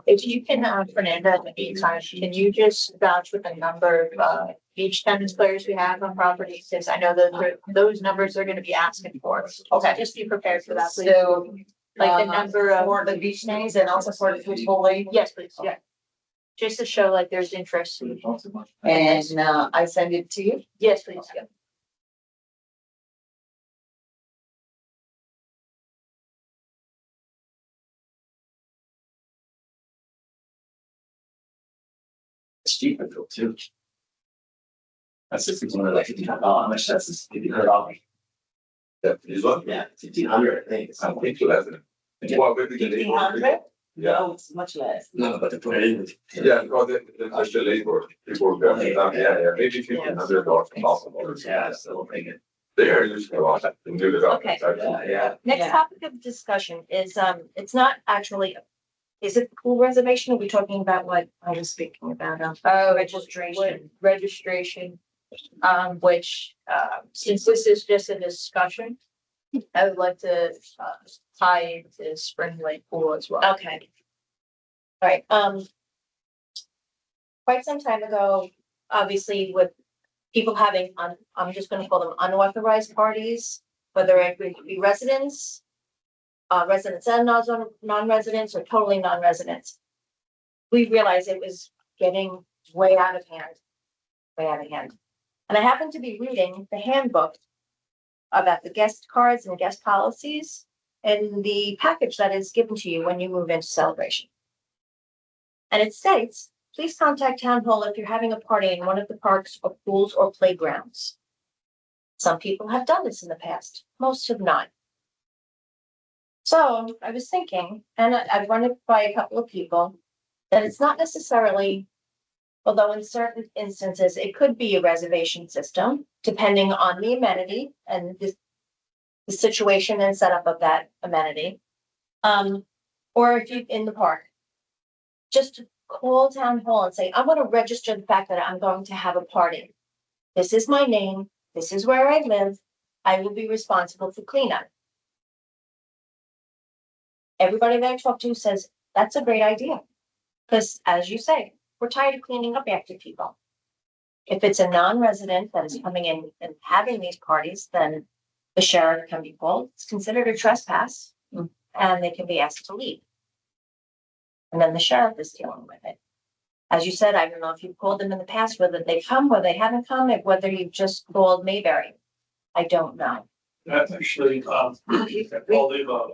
If you can, Fernanda, in the meantime, can you just vouch with the number of, beach tennis players we have on property? Since I know those numbers are gonna be asking for. Okay. Just be prepared for that, please. So, Like the number of. for the beach names and also for the football league. Yes, please, yeah. Just to show like there's interest. And, I send it to you. Yes, please, yeah. It's cheap, I feel too. That's just like $1,500, how much that's $1,500? This one? Yeah, 1,500, I think. I think less than. Well, maybe the labor. Yeah, No, it's much less. No, but to put it in with. yeah, because the labor, people, yeah, maybe $1,500 possible. Yeah, so we'll take it. They are usually a lot of new developments. Okay. actually. Yeah. Next Yeah. topic of discussion is, it's not actually, is it pool reservation? Are we talking about what I was speaking about? Registration. Registration, which, since this is just a discussion, I would like to, tie into Spring Lake Pool as well. Okay. All right, quite some time ago, obviously with people having, I'm just gonna call them unauthorized parties, whether it be residents, residents and non-residents or totally non-residents. We realized it was getting way out of hand, way out of hand. And I happened to be reading the handbook about the guest cards and guest policies and the package that is given to you when you move into Celebration. And it states, please contact Town Hall if you're having a party in one of the parks or pools or playgrounds. Some people have done this in the past, most have not. So I was thinking, and I've run it by a couple of people, that it's not necessarily, although in certain instances, it could be a reservation system, depending on the amenity and the situation and setup of that amenity. Or if you're in the park, just to call Town Hall and say, I want to register the fact that I'm going to have a party. This is my name. This is where I live. I will be responsible for cleanup. Everybody that I talk to says, that's a great idea. Because as you say, we're tired of cleaning up after people. If it's a non-resident that is coming in and having these parties, then the sheriff can be called. It's considered a trespass and they can be asked to leave. And then the sheriff is dealing with it. As you said, I don't know if you've called them in the past, whether they've come, whether they haven't come, and whether you've just called Mayberry. I don't know. That's actually, all the above.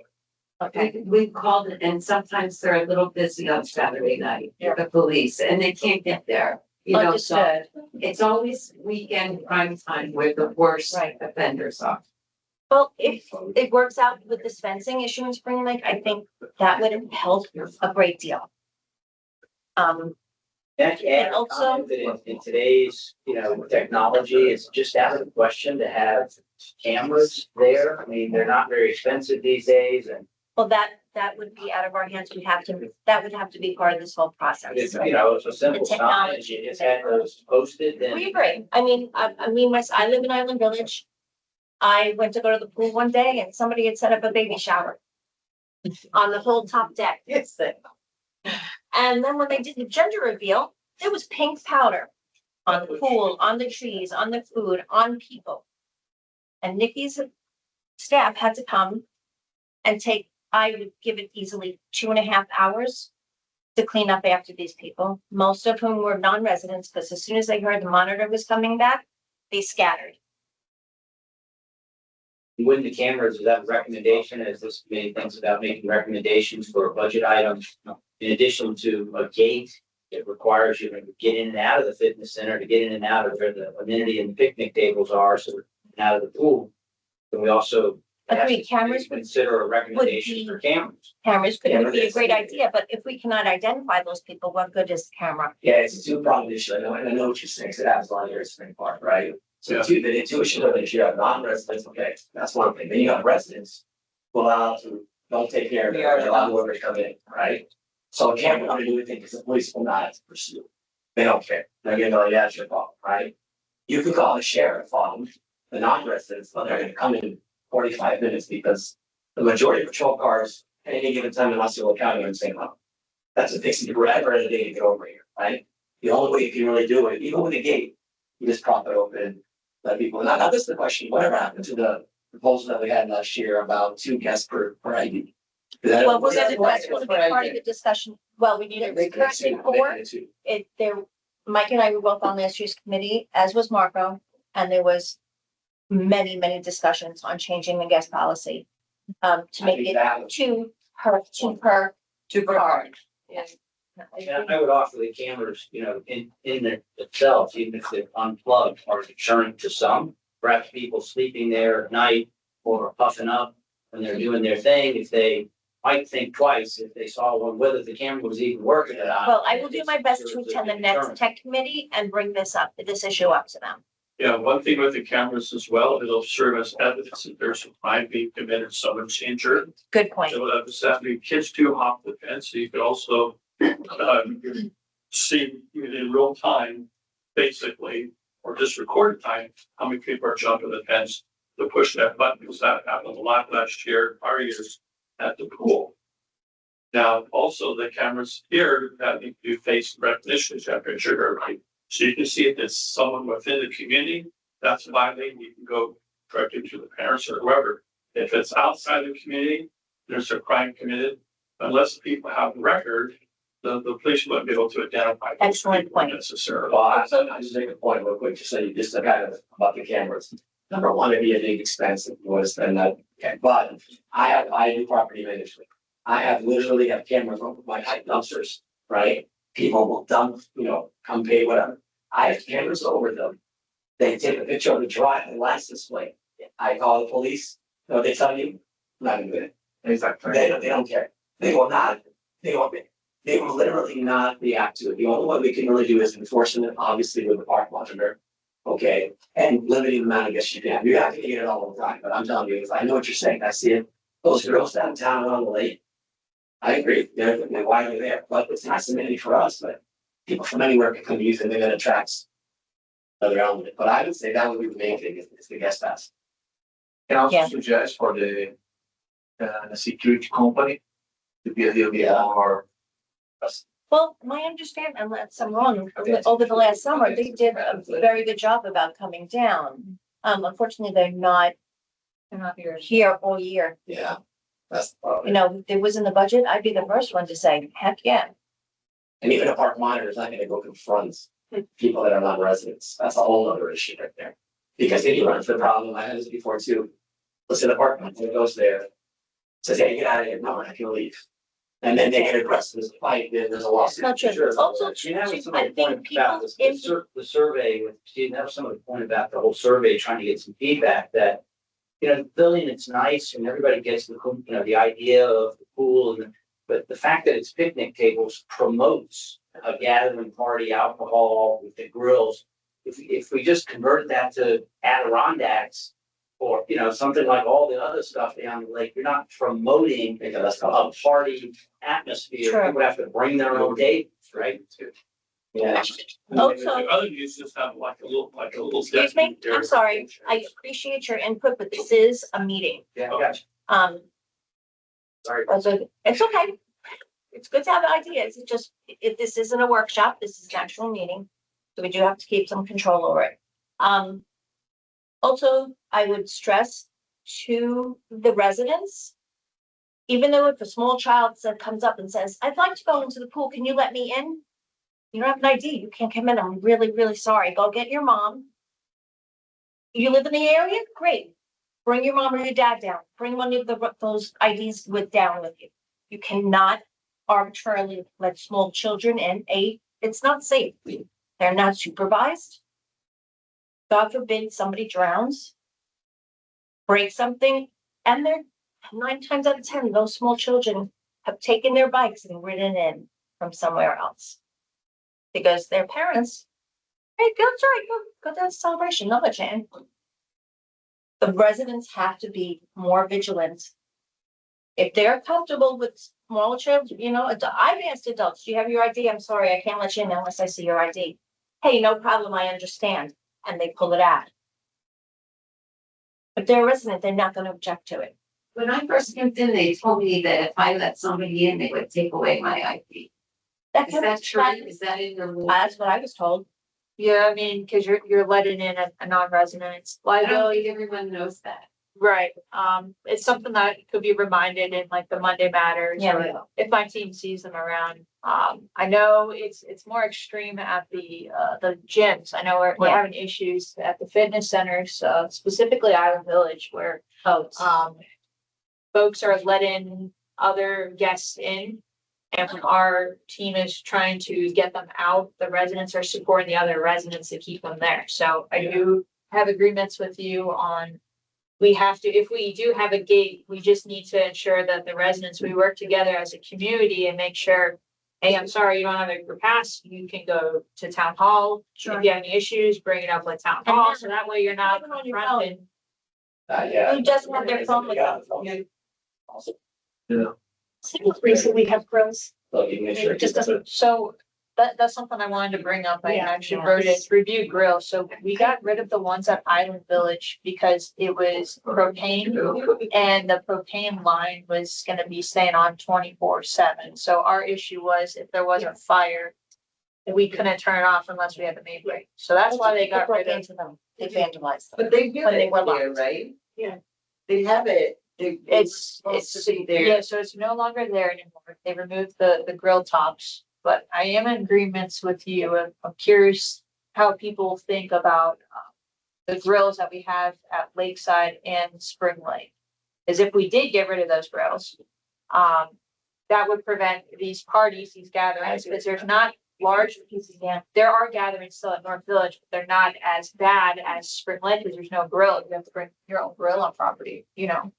Okay. We called it, and sometimes they're a little busy on Saturday night, the police, and they can't get there. You know, so Understood. it's always weekend prime time where the worst Right. offenders are. Well, if it works out with this fencing issue in Spring Lake, I think that would help a great deal. And also- also, in today's, technology, it's just out of the question to have cameras there. I mean, they're not very expensive these days and Well, that would be out of our hands. That would have to be part of this whole process. it's, it's a simple The sign. technology. You just had those posted and. We agree. I mean, I live in Island Village. I went to go to the pool one day and somebody had set up a baby shower on the whole top deck. Yes, And then when they did the gender reveal, there was pink powder on the pool, on the trees, on the food, on people. And Nikki's staff had to come and I would give it easily 2.5 hours to clean up after these people, most of whom were non-residents, because as soon as they heard the monitor was coming back, they scattered. With the cameras, is that a recommendation as this committee thinks about making recommendations for a budget item? In addition to a gate that requires you to get in and out of the fitness center, to get in and out of where the amenity and picnic tables are, so and out of the pool. Then we also. Agreed, cameras would, Consider a recommendation for cameras. cameras could Yeah, would be a that's- great idea, but if we cannot identify those people, what good is the camera? Yeah, it's a two-pronged issue. And I know what you're saying, 'cause it happens a lot here at Spring Park, right? So Yeah. the intuition of it is you have non-residents, okay, that's one thing. Then you have residents who allow to, don't take care of it, or allow whoever to come in, right? So a camera will do anything because the police will not pursue. They don't care. They're gonna go, yeah, it's your fault, right? You could call the sheriff on the non-residents, but they're gonna come in 45 minutes because the majority of patrol cars at any given time in Osceola County are in St. Cloud. That's what takes you forever and a day to get over here, right? The only way you can really do it, even with a gate, you just prop it open, let people, now this is the question, whatever happened to the proposal that we had last year about 2 guests per ID? Well, that's going to be part of the discussion. Well, we need Yeah, it they could currently say- for they could too. it there. Mike and I were both on last year's committee, as was Marco, and there was many discussions on changing the guest policy. To I make think it that was- two per card. Yes. And I would offer the cameras, in it itself, even if they're unplugged, are deterrent to some. Perhaps people sleeping there at night or puffing up when they're doing their thing, if they might think twice if they saw one, whether the camera was even working or not. Well, I will do my best to Serves as a attend the next deterrent. tech committee and bring this issue up to them. Yeah, one thing with the cameras as well, it'll serve as evidence that there's a crime being committed, someone's injured. Good point. So that was definitely kids do hop the fence, so you could also see in real time, basically, or just record time, how many people are jumping the fence to push that button, because that happened a lot last year, our years at the pool. Now, also the cameras here that you do face recognition, temperature, right? So you can see if it's someone within the community, that's violating, you can go directly to the parents or whoever. If it's outside the community, there's a crime committed, unless people have a record, the police wouldn't be able to identify. those Excellent people point. Necessarily. Well, I just make a point real quick, just so you, just kind of about the cameras. Number one, it'd be a big expense if you want to spend that, okay, but I do property management. I have literally have cameras on my dumpsters, right? People will dump, come pay, whatever. I have cameras over them. They take a picture of the drive and license plate. I call the police, they tell you, not even good. Exactly. They don't care. They will not, they will literally not react to it. The only way we can really do is enforcing it, obviously with the park monitor. Okay, and limiting the amount of guests you can have. You have to get it all the time, but I'm telling you, I know what you're saying. I see it. Those girls downtown on the lake. I agree, they're why they're there, but it's not submitting for us, but people from anywhere can come use it, and then it attracts other element. But I would say that would be the main thing is the guest pass. Can I also Yeah. suggest for the security company to be a little bit Yeah. more. Well, my understanding, unless I'm wrong, over the last summer, they did a very good job about coming down. Unfortunately, they're not here all year. Yeah, that's the problem. If it was in the budget, I'd be the first one to say, heck, yeah. And even a park monitor is not gonna go confront people that are not residents. That's a whole other issue right there. Because then you run into the problem, I had this before too. Let's say the park monitor goes there, says, hey, get out of here, no, I can leave. And then they get aggressive, there's a fight, then there's a lawsuit. Not true. Sure. Also, That was some I of the think point people about in, the survey with Steve, that was some of the point about the whole survey, trying to get some feedback that. The building, it's nice and everybody gets the idea of the pool but the fact that it's picnic tables promotes a gathering party, alcohol with the grills. If we just converted that to Adirondacks or, something like all the other stuff down the lake, you're not promoting Okay, that's a party atmosphere. True. People have to bring their own tables, right? Yeah. Also- The other uses have like a little. excuse me, I'm sorry, I appreciate your input, but this is a meeting. Yeah, I got you. Sorry. It's okay. It's good to have ideas. It's just, if this isn't a workshop, this is an actual meeting. So we do have to keep some control over it. Also, I would stress to the residents, even though if a small child comes up and says, I'd like to go into the pool, can you let me in? You don't have an ID, you can't come in. I'm really sorry. Go get your mom. You live in the area? Great. Bring your mom or your dad down. Bring one of those IDs down with you. You cannot arbitrarily let small children in. It's not safe. They're not supervised. God forbid somebody drowns, breaks something, and they're 9 times out of 10, those small children have taken their bikes and ridden in from somewhere else. Because their parents, hey, go to the celebration, no chance. The residents have to be more vigilant. If they're comfortable with small children, I've asked adults, do you have your ID? I'm sorry, I can't let you in unless I see your ID. Hey, no problem, I understand. And they pull it out. If they're a resident, they're not going to object to it. When I first moved in, they told me that if I let somebody in, they would take away my ID. Is that true? Is that in the law? That's what I was told. Yeah, I mean, because you're letting in a non-resident, it's I don't liability. think everyone knows that. Right, it's something that could be reminded in like the Monday Matters. Yeah, or we will. if my team sees them around. I know it's more extreme at the gyms. I know we're Yeah. having issues at the fitness centers, specifically Island Village, where folks are letting other guests in. And when our team is trying to get them out, the residents are supporting the other residents to keep them there. So I do have agreements with you on, we have to, if we do have a gate, we just need to ensure that the residents, we work together as a community and make sure, hey, I'm sorry, you don't have a group pass, you can go to town hall. Sure. If you have any issues, bring it up with town And hall, then- so that way you're not Even on your confronted. Yeah. Who doesn't have their phone with them? Recently have grills. So you make sure. Just doesn't, so that's something I wanted to bring up. I Yeah. actually wrote it, review grill. So we got rid of the ones at Island Village because it was propane. And the propane line was gonna be staying on 24/7. So our issue was if there was a fire, we couldn't turn it off unless we had the main break. So that's why they got rid of. into them. They vandalized them. But they do When they it were there, locked. right? Yeah. They have it. It's supposed to be there. Yeah, so it's no longer there anymore. They removed the grill tops, but I am in agreements with you. I'm curious how people think about the grills that we have at Lakeside and Spring Lake. Is if we did get rid of those grills, that would prevent these parties, these gatherings, because there's not large pieces. Yeah, there are gatherings still at North Village, but they're not as bad as Spring Lake because there's no grill. You have to bring your own grill on property, I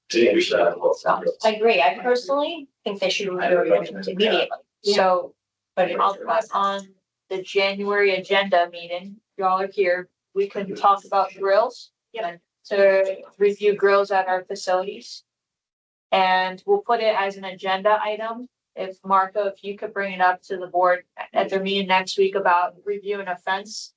agree. I personally think they should remove it immediately. So, But I'll put on the January agenda meeting, y'all are here, we can talk about grills. Yeah. To review grills at our facilities. And we'll put it as an agenda item. If Marco, if you could bring it up to the board at their meeting next week about reviewing a fence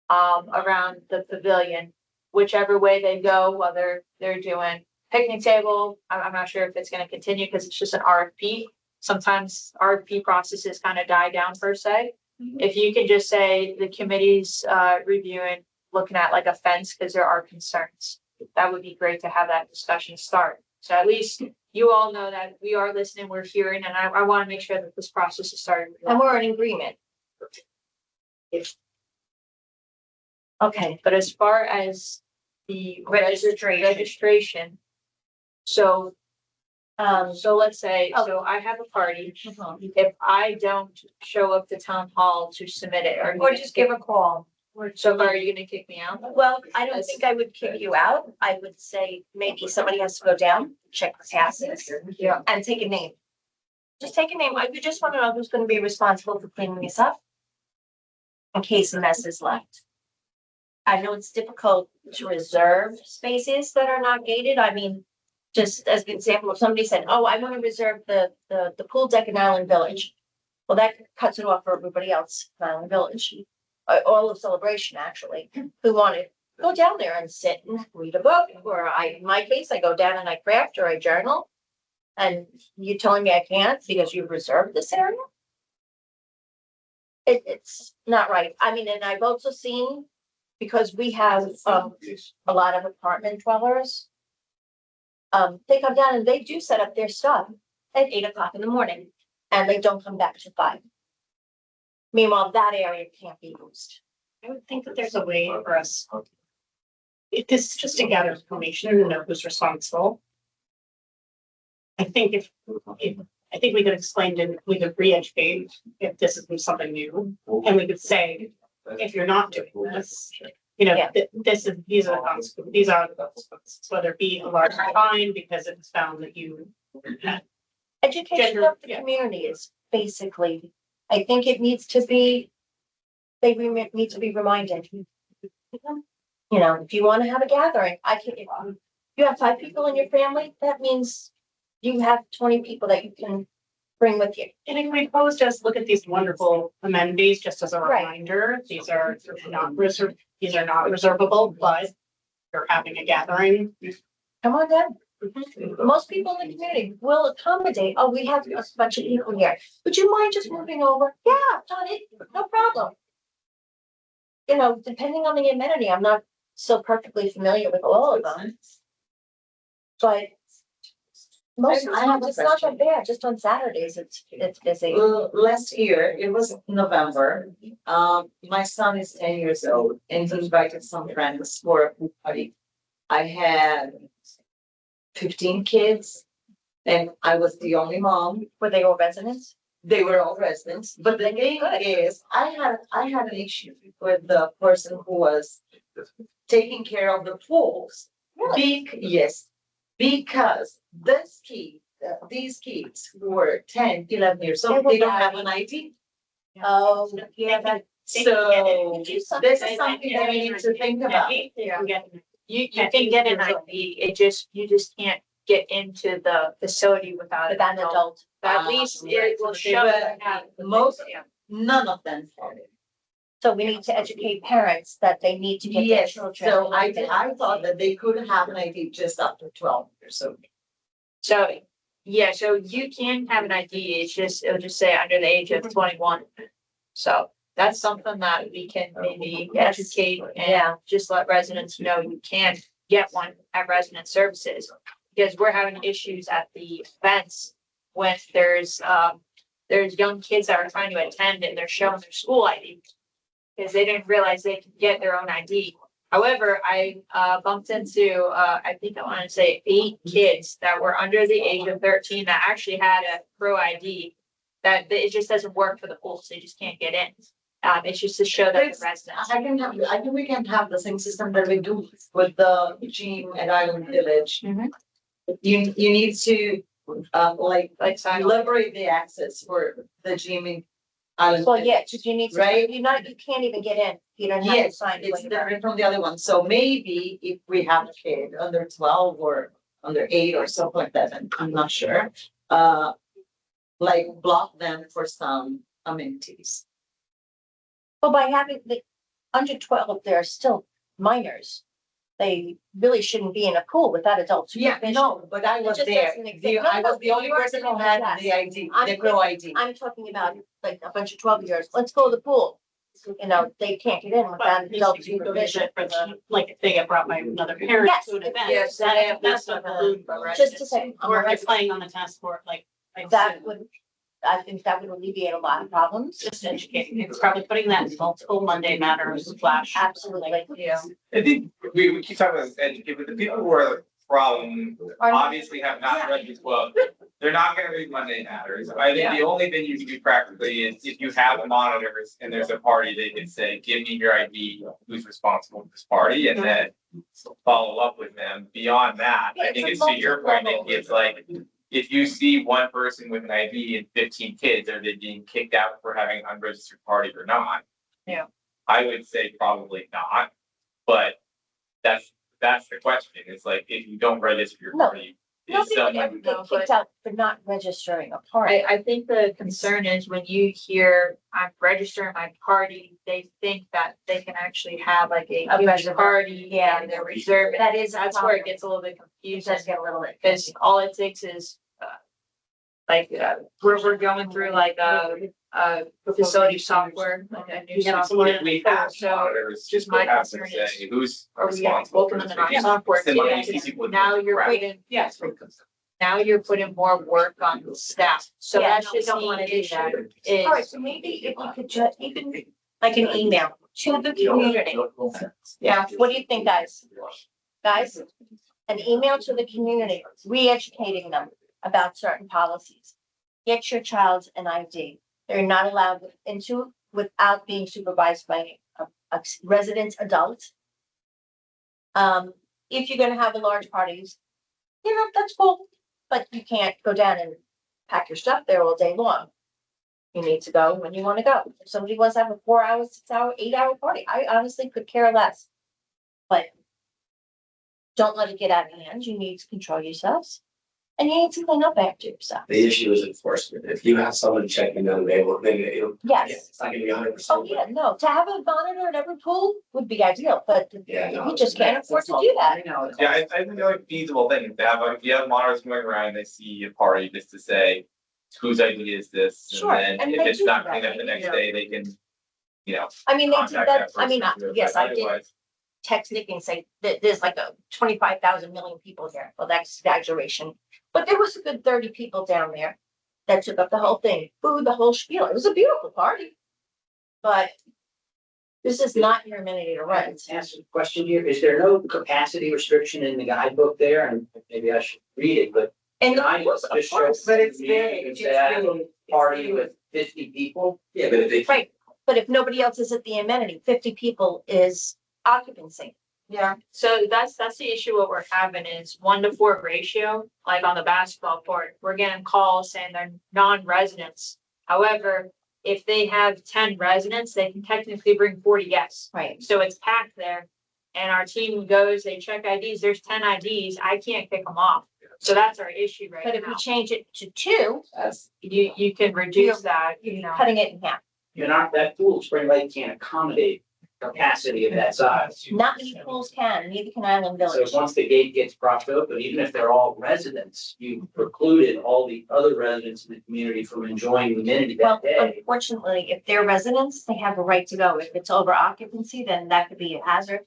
around the pavilion, whichever way they go, whether they're doing picnic table, I'm not sure if it's gonna continue because it's just an RFP. Sometimes RFP processes kind of die down per se. If you can just say the committee's reviewing, looking at like a fence, because there are concerns. That would be great to have that discussion start. So at least you all know that we are listening, we're hearing, and I want to make sure that this process is starting. And we're in agreement. Okay, but as far as the Registration. so let's say, so I have a party. If I don't show up to town hall to submit it, Or just give a call. So are you gonna kick me out? Well, I don't think I would kick you out. I would say maybe somebody has to go down, check the passes. Yeah. And take a name. Just take a name. I would just want to know who's going to be responsible for cleaning this up. In case a mess is left. I know it's difficult to reserve spaces that are not gated. I mean, just as an example, if somebody said, oh, I want to reserve the pool deck in Island Village. Well, that cuts it off for everybody else in Island Village. All of Celebration, actually, who want to go down there and sit and read a book, or in my case, I go down and I craft or I journal. And you telling me I can't because you've reserved this area? It's not right. I mean, and I've also seen, because we have a lot of apartment dwellers. They come down and they do set up their stuff at 8 o'clock in the morning, and they don't come back to 5. Meanwhile, that area can't be used. I would think that there's a way for us this is just to gather information and know who's responsible. I think I think we could explain and we could re-educate if this is something new. And we could say, if you're not doing this, you know, Yeah. these are the consequences, these are the consequences, whether it be a large fine because it's found that you had. Education Gender, of the yeah. community is basically, I think it needs to be, need to be reminded. You know, if you want to have a gathering, if you have 5 people in your family, that means you have 20 people that you can bring with you. And if we pose just look at these wonderful amenities, just as a Right. reminder, these are not reservable, but you're having a gathering. Come on down. Most people in the community will accommodate, oh, we have a bunch of people here. Would you mind just moving over? Yeah, done it, no problem. You know, depending on the amenity, I'm not so perfectly familiar with all of them. But most of the I have time, a it's not question. that bad, just on Saturdays, it's busy. Last year, it was November, my son is 10 years old and he invited some friends for a pool party. I had 15 kids and I was the only mom. Were they all residents? They were all residents, but the thing is, I had an issue with the person who was taking care of the pools. Yes, because these kids who were 10, 11 years old, they don't have an ID. Oh, yeah, that. So this is something that we need to think about. You can get an ID, you just can't get into the facility without With an adult. At least it will show But that. none of them had it. So we need to educate parents that they need to get their Yes, children. so I thought that they could have an ID just after 12 years old. So, yeah, so you can have an ID, it'll just say under the age of 21. So that's something that we can maybe educate and Yeah. just let residents know you can get one at resident services. Because we're having issues at the events when there's young kids that are trying to attend and they're showing their school ID. Because they didn't realize they could get their own ID. However, I bumped into, I think I want to say 8 kids that were under the age of 13 that actually had a pro ID. That it just doesn't work for the pools, they just can't get in. It's just to show that the residents. I think we can have the same system that we do with the gym at Island Village. Mhm. You need to, Like sign. liberate the access for the gym in Island. Well, Village. yeah, because you need to, Right? you can't even get in. You don't have to Yes, sign. it's waiver. different from the other one. So maybe if we have a kid under 12 or under 8 or something like that, I'm not sure. Like block them for some amenities. But by having the under 12, they're still minors. They really shouldn't be in a pool without adult Yeah, supervision. no, but I It was just there. doesn't exist. I was the only You are person who saying had that. the ID, I'm the pro ID. I'm talking about like a bunch of 12-year-olds. Let's go to the pool. You know, they can't get in without But adult you can supervision. for the, like if they get brought by another parent Yes, to an if- event. yes, That's not Just to say, Or if you're playing on the tennis court, like. that would, I think that would alleviate a lot of problems. Just educating, it's probably putting that in multiple Monday matters flash. Absolutely. Yeah. I think we keep talking about educate, but the people who are the problem obviously have not read these books. They're not gonna read Monday Matters. I think the only thing you can do practically is if you have monitors and there's a party, they can say, give me your ID, who's responsible for this party, and then follow up with them. Beyond that, I think it's to your point, it's like, if you see one person with an ID and 15 kids, are they being kicked out for having an unregistered party or not? Yeah. I would say probably not, but that's the question. It's like, if you don't register your No. party, is Nobody would someone. ever get kicked out for not registering a party. I think the concern is when you hear I'm registering my party, they think that they can actually have like a A huge reserve. party. Yeah. And they're reserving. That is a That's where it problem. gets a little bit It confusing. does get a little. Because all it takes is, we're going through like a facility software, like a new software. If we have So monitors, just we my have to concern say who's are we responsible for implementing this. the software? Similar Yeah, to people with Now you're crap. putting, Yes. now you're putting more work on the staff. So Yeah, that's no, we just don't the wanna do issue that. is. All right, so maybe if we could just, even like an email, to the community. Yeah. What do you think, guys? Guys, an email to the community, re-educating them about certain policies. Get your child an ID. They're not allowed into without being supervised by a resident adult. If you're gonna have a large parties, that's cool, but you can't go down and pack your stuff there all day long. You need to go when you want to go. If somebody wants to have a 4 hour, 6 hour, 8 hour party, I honestly could care less. But don't let it get out of hand. You need to control yourselves. And you need to clean up after yourself. The issue is enforcement. If you have someone checking them, then it'll, Yes. it's not gonna be 100%. Oh, yeah, no, to have a monitor at every pool would be ideal, but Yeah, no, we just can't afford to do that. Yeah, I think like feasible thing is to have, like, if you have monitors going around, they see a party, just to say, whose idea is this? Sure, And and then they if it's do not that, cleaned up the right? next day, they can, you know. I mean, they did contact that, I person mean, to do it, yes, but I did otherwise- text Nick and say that there's like a 25,000 million people here. Well, that's exaggeration. But there was a good 30 people down there that took up the whole thing, food, the whole spiel. It was a beautiful party. But this is not your amenity to rent. Ask a question here, is there no capacity restriction in the guidebook there? And maybe I should read it, but And I of just show course, But it's me vague, it's that vague. party with 50 people. Yeah, but if they. right, but if nobody else is at the amenity, 50 people is occupancy. Yeah, so that's the issue. What we're having is 1-to-4 ratio, like on the basketball court. We're getting calls saying they're non-residents. However, if they have 10 residents, they can technically bring 40 guests. Right. So it's packed there. And our team goes, they check IDs, there's 10 IDs, I can't kick them off. So that's our issue right But if now. we change it to 2, That's, You can reduce that, you know. cutting it in half. You're not, that pool, Spring Lake can't accommodate capacity of that size. Not many pools can, neither can Island So Village. once the gate gets propped open, even if they're all residents, you precluded all the other residents in the community from enjoying the amenity Well, that day. unfortunately, if they're residents, they have a right to go. If it's over occupancy, then that could be a hazard.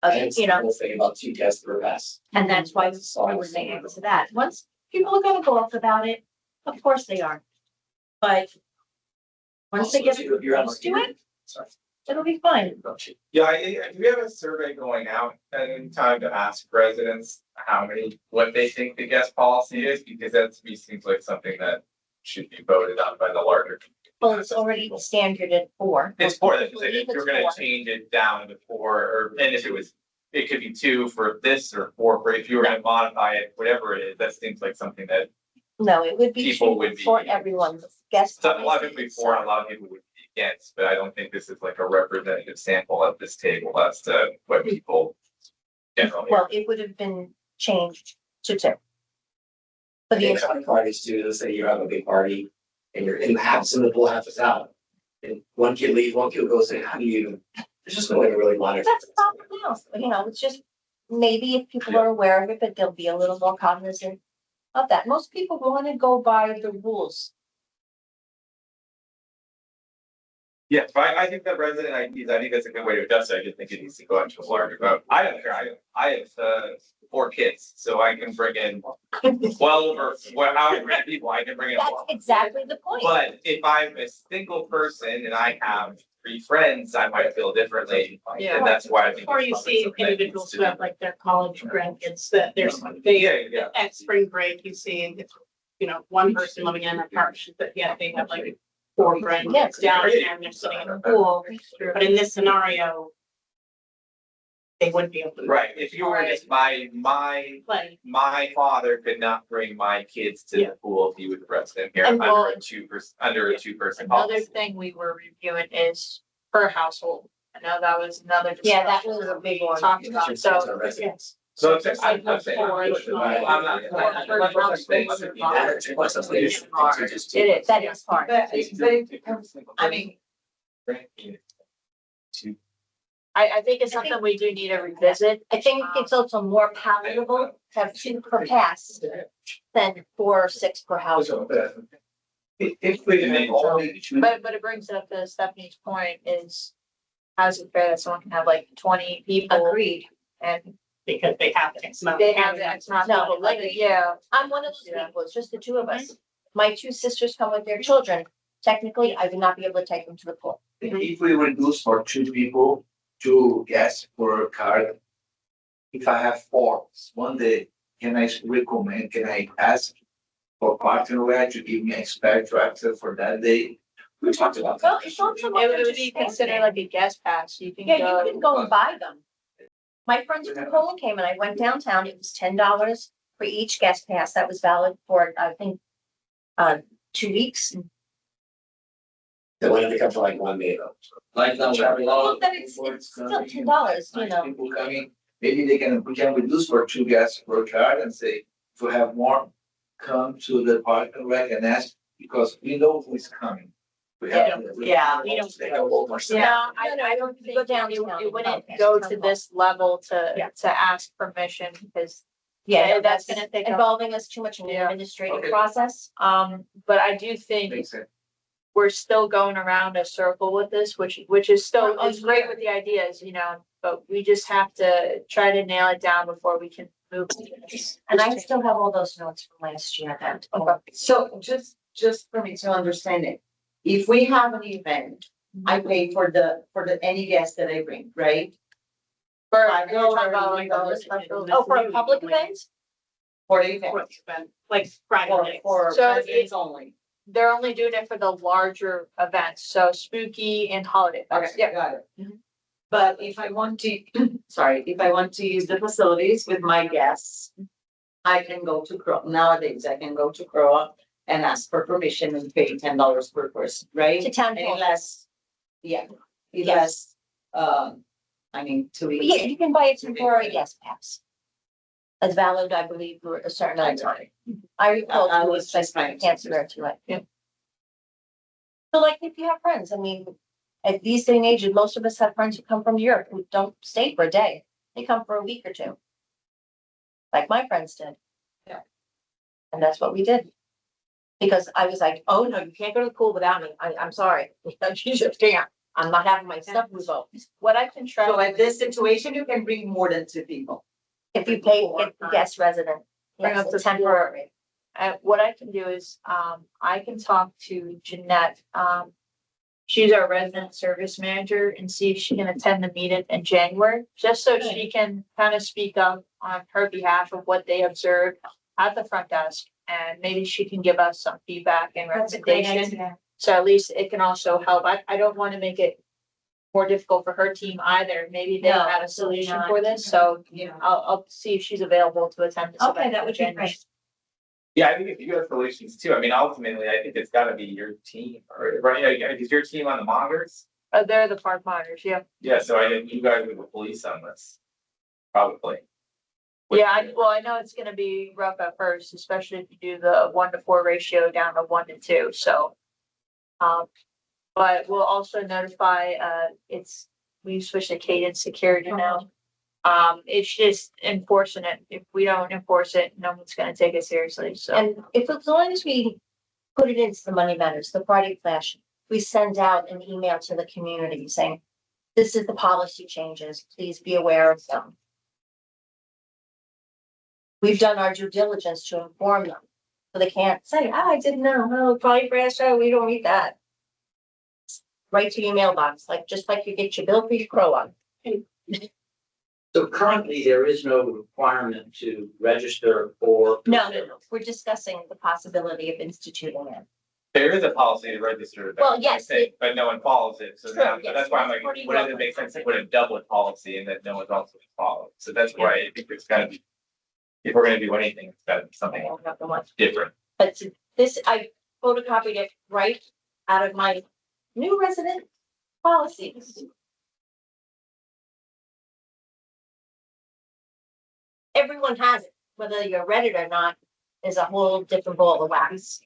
and You know, the whole thing about 2 guests per pass. and that's why we were saying to that. Once people are gonna go up about it, of course they are. But once they get Also, if you're on- used to it, Sorry. it'll be fine. Yeah, do we have a survey going out at any time to ask residents what they think the guest policy is? Because that to me seems like something that should be voted on by the larger. Well, it's already standard at 4. It's 4, that Believe if it's you're gonna 4. change it down to 4, or, and if it could be 2 for this or 4 for, if you were gonna modify it, whatever it is, that seems like something that. No, it would be People 2 would be- for everyone. Guest. So a lot of people policy, before, so- and a lot of people would be against, but I don't think this is like a representative sample at this table as to what people generally. Well, it would have been changed to 2. I For the think some parties too, let's say you have a big party and you're in half, some of the pool half is out. And one kid leaves, one kid goes in, how do you, there's just no way to really monitor. That's a problem now, it's just, maybe if people are aware of it, but they'll be a little more cognizant of that. Most people want to go by the rules. Yeah, but I think that resident IDs, I think that's a good way to adjust it. I just think it needs to go into a larger vote. I don't care. I have 4 kids, so I can bring in 12 or however many people, I can bring in. That's exactly the point. But if I'm a single person and I have 3 friends, I might feel differently. Yeah. And that's why I think. Or it's you probably see something that needs individuals to who be- have like their college grandkids that there's, Yeah. at spring break, you see, one person living in an apartment, but yet they have like 4 grandkids down there and they're sitting in the pool. But in this scenario, they wouldn't be able to. Right, if you were just my Play. father could not bring my kids to the Yeah. pool if he was a resident here And under a 2-person Another policy. thing we were reviewing is per household. I know that was another. Yeah, that discussion was a big one. Talked about, Kids so. are residents. So it's just, I I'm saying, I'm not. It is, that is hard. But it becomes, I mean, I think it's something we do need to revisit. I think it's also more palatable to have 2 per pass than 4 or 6 per household. If we make only 2. But it brings up to Stephanie's point is, how's it fair that someone can have like 20 people Agreed. and Because they have X amount. they have the X amount of No, people, like, like- yeah. I'm one of those Yeah. people, it's just the 2 of us. My 2 sisters come with their children. Technically, I would not be able to take them to the pool. if we reduce for 2 people, 2 gas per card. If I have 4, one day, can I recommend, can I ask for Parks and Rec to give me a special access for that day? We talked about Well, that. it's also. It would be considered like a guest pass. You can Yeah, go. you can go and buy them. My friends from Poland came and I went downtown. It was $10 for each guest pass. That was valid for, I think, 2 weeks. They wanted to come for like one day though. Like now, Well, then it's still $10, you know. People coming, maybe we can reduce for 2 gas per card and say, if we have more, come to the Park and Rec and ask, because we know who is coming. We have. Yeah. We don't- They go over. No, I don't think it wouldn't go to this level Yeah. to ask permission because, Yeah, Yeah, that's that's gonna take a- involving us too much in the Yeah. administrative Okay. process. but I do think Makes sense. we're still going around a circle with this, which is still, For a is great year. with the ideas, but we just have to try to nail it down before we can move. And I still have all those notes from last year that. So just for me to understand it, if we have an event, I pay for any guest that I bring, right? For, I you're go talking about or like go a special. Oh, for a public event? For the event, Like Friday or nights. for So residents only. They're only doing it for the larger events, so spooky and holiday events. Okay, got it. But if I want to, sorry, if I want to use the facilities with my guests, I can go to nowadays, I can go to Croa and ask for permission and pay $10 per person, right? To town hall. Unless, yeah, Yes. unless, to be. Yeah, you can buy a temporary guest pass. That's valid, I believe, for a certain amount of time. I recall. I doing was just trying to- Can't swear to it. Yeah. So like if you have friends, at these day and age, most of us have friends who come from Europe who don't stay for a day. They come for a week or 2. Like my friends did. Yeah. And that's what we did. Because I was like, oh no, you can't go to the pool without me. I'm sorry. You just can't. I'm not having my stuff revoked. What I can try. So in this situation, you can bring more than 2 people. If you pay, if the guest resident, Bring yes, up to it's temporary. What I can do is, I can talk to Jeanette, she's our resident service manager and see if she can attend the meeting in January, just so she can kind of speak up on her behalf of what they observed at the front desk. And maybe she can give us some feedback and recommendation. So at least it can also help. I don't want to make it more difficult for her team either. Maybe they don't No, have a solution not. for this, so, I'll see if she's available to attend this. Okay, event that in would be January. great. Yeah, I think if you have solutions too, I mean, ultimately, I think it's gotta be your team, or, right, is your team on the monitors? They're the park monitors, yeah. Yeah, so I think you guys with the police on this. Probably. Yeah, I know it's gonna be rough at first, especially if you do the 1-to-4 ratio down to 1-to-2, so. But we'll also notify, we switched to Cadence Security now. It's just enforcing it. If we don't enforce it, no one's gonna take it seriously, so. And if, as long as we put it into the Money Matters, the Friday Flash, we send out an email to the community saying, this is the policy changes, please be aware of them. We've done our due diligence to inform them, so they can't say, I didn't know, oh, Friday Flash, oh, we don't need that. Right to your mailbox, just like you get your bill for your crow on. So currently, there is no requirement to register for. No, we're discussing the possibility of instituting it. There is a policy to register. that, Well, yes, I think, but no one follows it, so True, now, yes, that's why I'm that's like, pretty wouldn't well it make sense to put a double policy and that no one's also followed? So that's why I think it's gotta be. If we're gonna do anything, it's gotta be I something don't have the one. different. But this, I photocopied it right out of my new resident policies. Everyone has it, whether you read it or not, is a whole different ball of wax.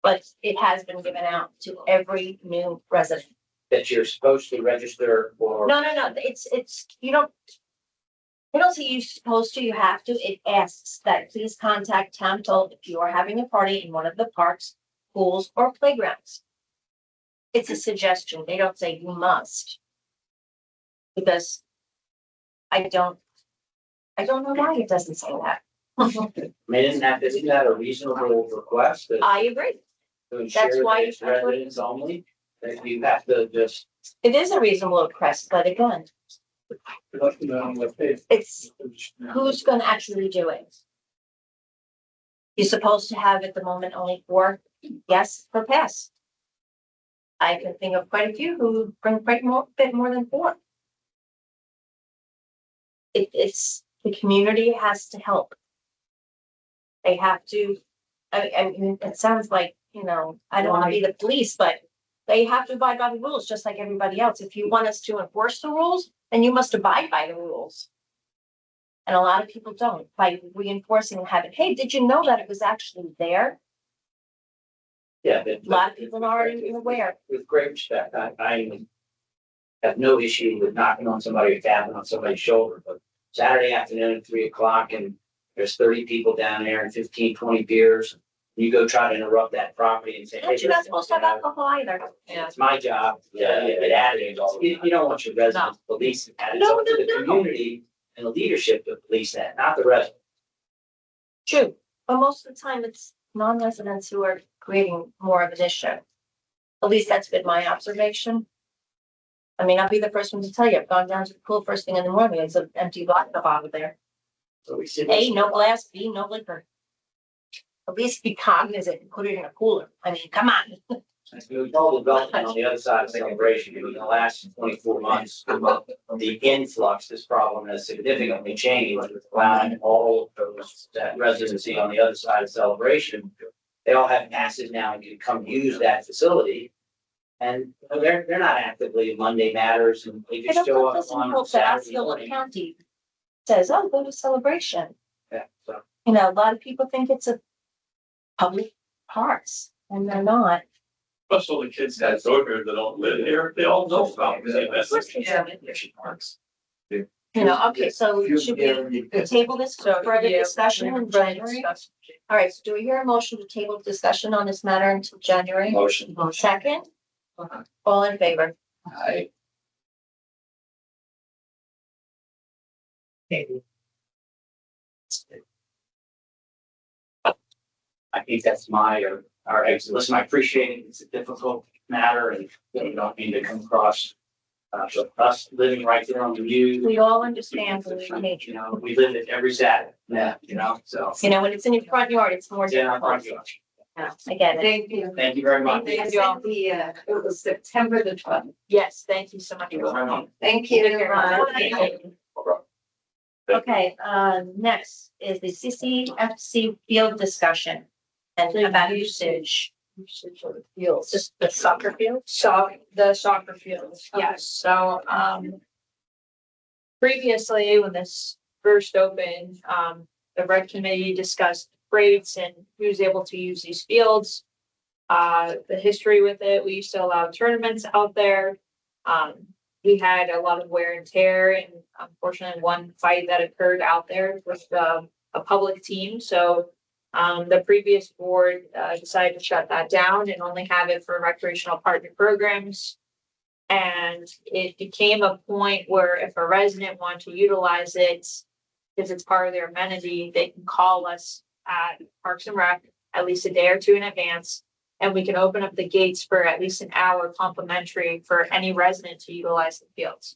But it has been given out to every new resident. That you're supposed to register for. No, it's, you don't. They don't say you're supposed to, you have to. It asks that please contact Town Toll if you are having a party in one of the parks, pools, or playgrounds. It's a suggestion. They don't say you must. Because I don't know why it doesn't say that. I mean, isn't that a reasonable request? I agree. To ensure That's why that it's I put it- residents only? that you have to just, It is a reasonable request, but again, it's who's gonna actually do it? You're supposed to have at the moment only 4 yes per pass. I can think of quite a few who bring quite bit more than 4. It's, the community has to help. They have to, I mean, it sounds like, you know, I don't wanna be the police, but they have to abide by the rules, just like everybody else. If you want us to enforce the rules, then you must abide by the rules. And a lot of people don't, by reinforcing and having, hey, did you know that it was actually there? yeah. A lot of people aren't even aware. With great respect, I have no issue with knocking on somebody or tapping on somebody's shoulder, but Saturday afternoon at 3 o'clock and there's 30 people down there and 15, 20 beers. You go try to interrupt that property and say, hey, You're not listen, supposed to have alcohol either. Yeah. it's my job. Yeah, get added. You don't want your residents to police that. It's up to the community and the leadership to police that, not the residents. True, but most of the time it's non-residents who are creating more of an issue. At least that's been my observation. I mean, I'll be the first one to tell you, I've gone down to the pool first thing in the morning, it's an empty vodka bottle there. So we see. A, no glass, B, no liquor. At least be cognizant and put it in a cooler. I mean, come on. With all the development on the other side of Celebration, in the last 24 months, the influx, this problem has significantly changed with allowing all of those, that residency on the other side of Celebration. They all have passes now and can come use that facility. And you know, they're not actively Monday matters and they I just don't show know up if this on hope that Saturday Osceola morning. County says, oh, go to Celebration. Yeah, so. You know, a lot of people think it's a public parks and they're not. Plus all the kids that go here that don't live here, they all know about it. Of course they Yeah. do. You know, okay, so should we table this for further yeah, discussion in January? All right, so do we hear a motion to table discussion on this matter until January? Motion. Second? All in favor? I, I think that's my, our exit. Listen, I appreciate it. It's a difficult matter and you don't mean to come across. So us living right there on the view, We all understand the you nature. know, we live it every Saturday. Yeah. You know, so. You know, when it's in your front yard, it's more Yeah, I'm difficult. front yard. Yeah, I get it. Thank you. Thank you very much. Thank you all. It was September the 12th. Yes, thank you so much. for coming. Thank you. Okay, next is the CCFC field discussion and about usage. Fields. Just the soccer field? The soccer fields, yes, so, previously, when this first opened, the rec committee discussed rates and who's able to use these fields. The history with it, we used to allow tournaments out there. We had a lot of wear and tear and unfortunately one fight that occurred out there with, a public team, so the previous board decided to shut that down and only have it for recreational partner programs. And it became a point where if a resident wanted to utilize it, because it's part of their amenity, they can call us at Parks and Rec at least a day or two in advance. And we can open up the gates for at least an hour complimentary for any resident to utilize the fields.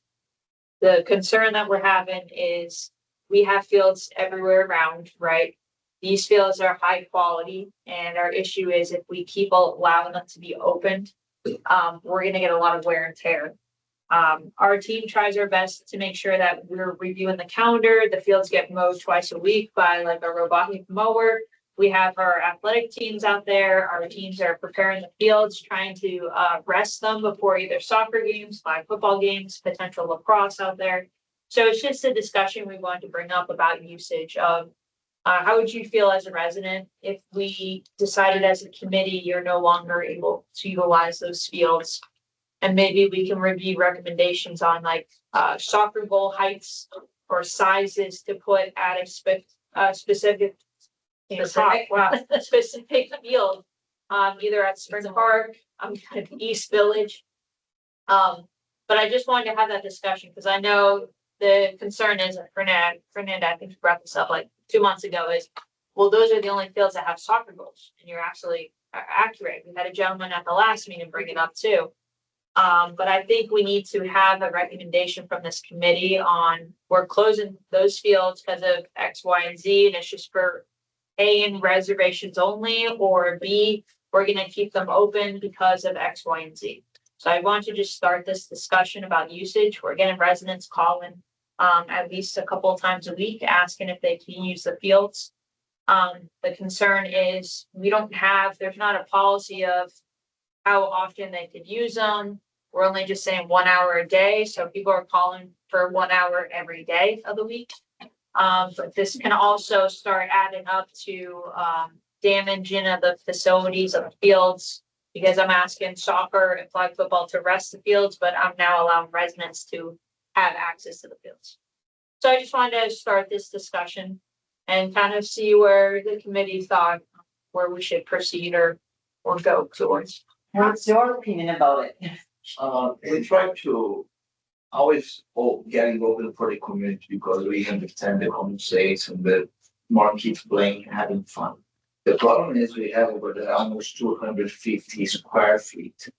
The concern that we're having is we have fields everywhere around, right? These fields are high quality and our issue is if we keep allowing them to be opened, we're gonna get a lot of wear and tear. Our team tries our best to make sure that we're reviewing the calendar. The fields get mowed twice a week by like a robotic mower. We have our athletic teams out there. Our teams are preparing the fields, trying to rest them before either soccer games, flag football games, potential lacrosse out there. So it's just a discussion we want to bring up about usage of how would you feel as a resident if we decided as a committee you're no longer able to utilize those fields? And maybe we can review recommendations on like soccer goal heights or sizes to put at a specific field, either at Spring Park, East Village. But I just wanted to have that discussion because I know the concern is that Fernanda, I think you brought this up like 2 months ago is, well, those are the only fields that have soccer goals. And you're absolutely accurate. We had a gentleman at the last meeting bring it up too. But I think we need to have a recommendation from this committee on, we're closing those fields because of X, Y, and Z, and it's just for A, in reservations only, or B, we're gonna keep them open because of X, Y, and Z. So I want to just start this discussion about usage. We're getting residents calling at least a couple of times a week, asking if they can use the fields. The concern is there's not a policy of how often they could use them. We're only just saying 1 hour a day, so people are calling for 1 hour every day of the week. But this can also start adding up to damaging of the facilities of the fields. Because I'm asking soccer and flag football to rest the fields, but I'm now allowing residents to have access to the fields. So I just wanted to start this discussion and kind of see where the committee thought where we should proceed or go towards. What's your opinion about it? We try to always get involved for the community because we understand the common sense and the more kids playing, having fun. The problem is we have over there almost 250 square feet.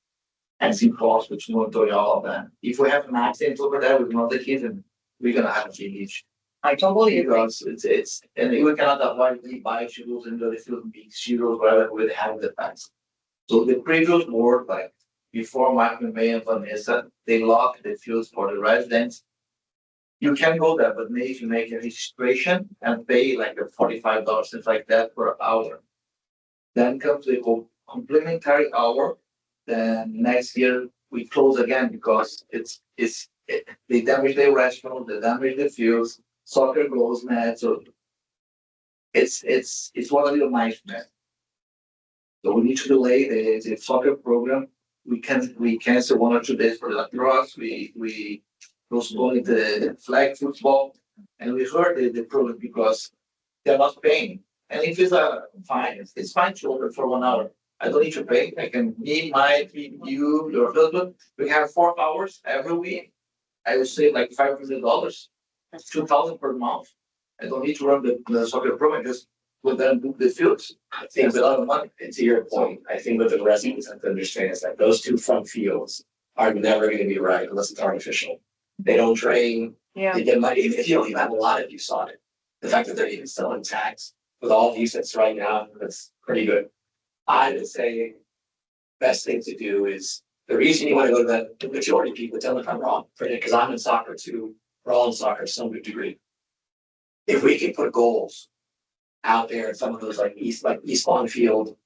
And it's impossible to monitor all of them. If we have an accident over there with one of the kids, then we're gonna have a big issue. I totally agree. Because it's, and we cannot avoid the bike shingles and the field big shingles, whatever we have the past. So the previous board, like before Michael May and Vanessa, they locked the fields for the residents. You can go there, but maybe you make a registration and pay like a $45, things like that per hour. Then comes the complimentary hour. Then next year we close again because they damage the restaurant, they damage the fields, soccer goes mad, so it's one little nightmare. So we need to delay the soccer program. We cancel 1 or 2 days for the lacrosse. We postpone the flag football, and we heard the program because they're not paying. And if it's fine, it's fine to open for 1 hour. I don't need to pay. I can you, your husband. We have 4 hours every week. I would say like $500, that's $2,000 per month. I don't need to run the soccer program. Just with them book the fields. I think, a lot of money. and to your point, I think what the residents have to understand is that those 2 front fields are never gonna be right unless it's artificial. They don't drain, Yeah. they get money, even if you don't even have a lot, if you saw it. The fact that they're even selling tags with all the usage right now, that's pretty good. I would say best thing to do is, the reason you wanna go to the majority of people, tell me if I'm wrong, because I'm in soccer too, we're all in soccer to some degree. If we can put goals out there in some of those like East Lawn Field,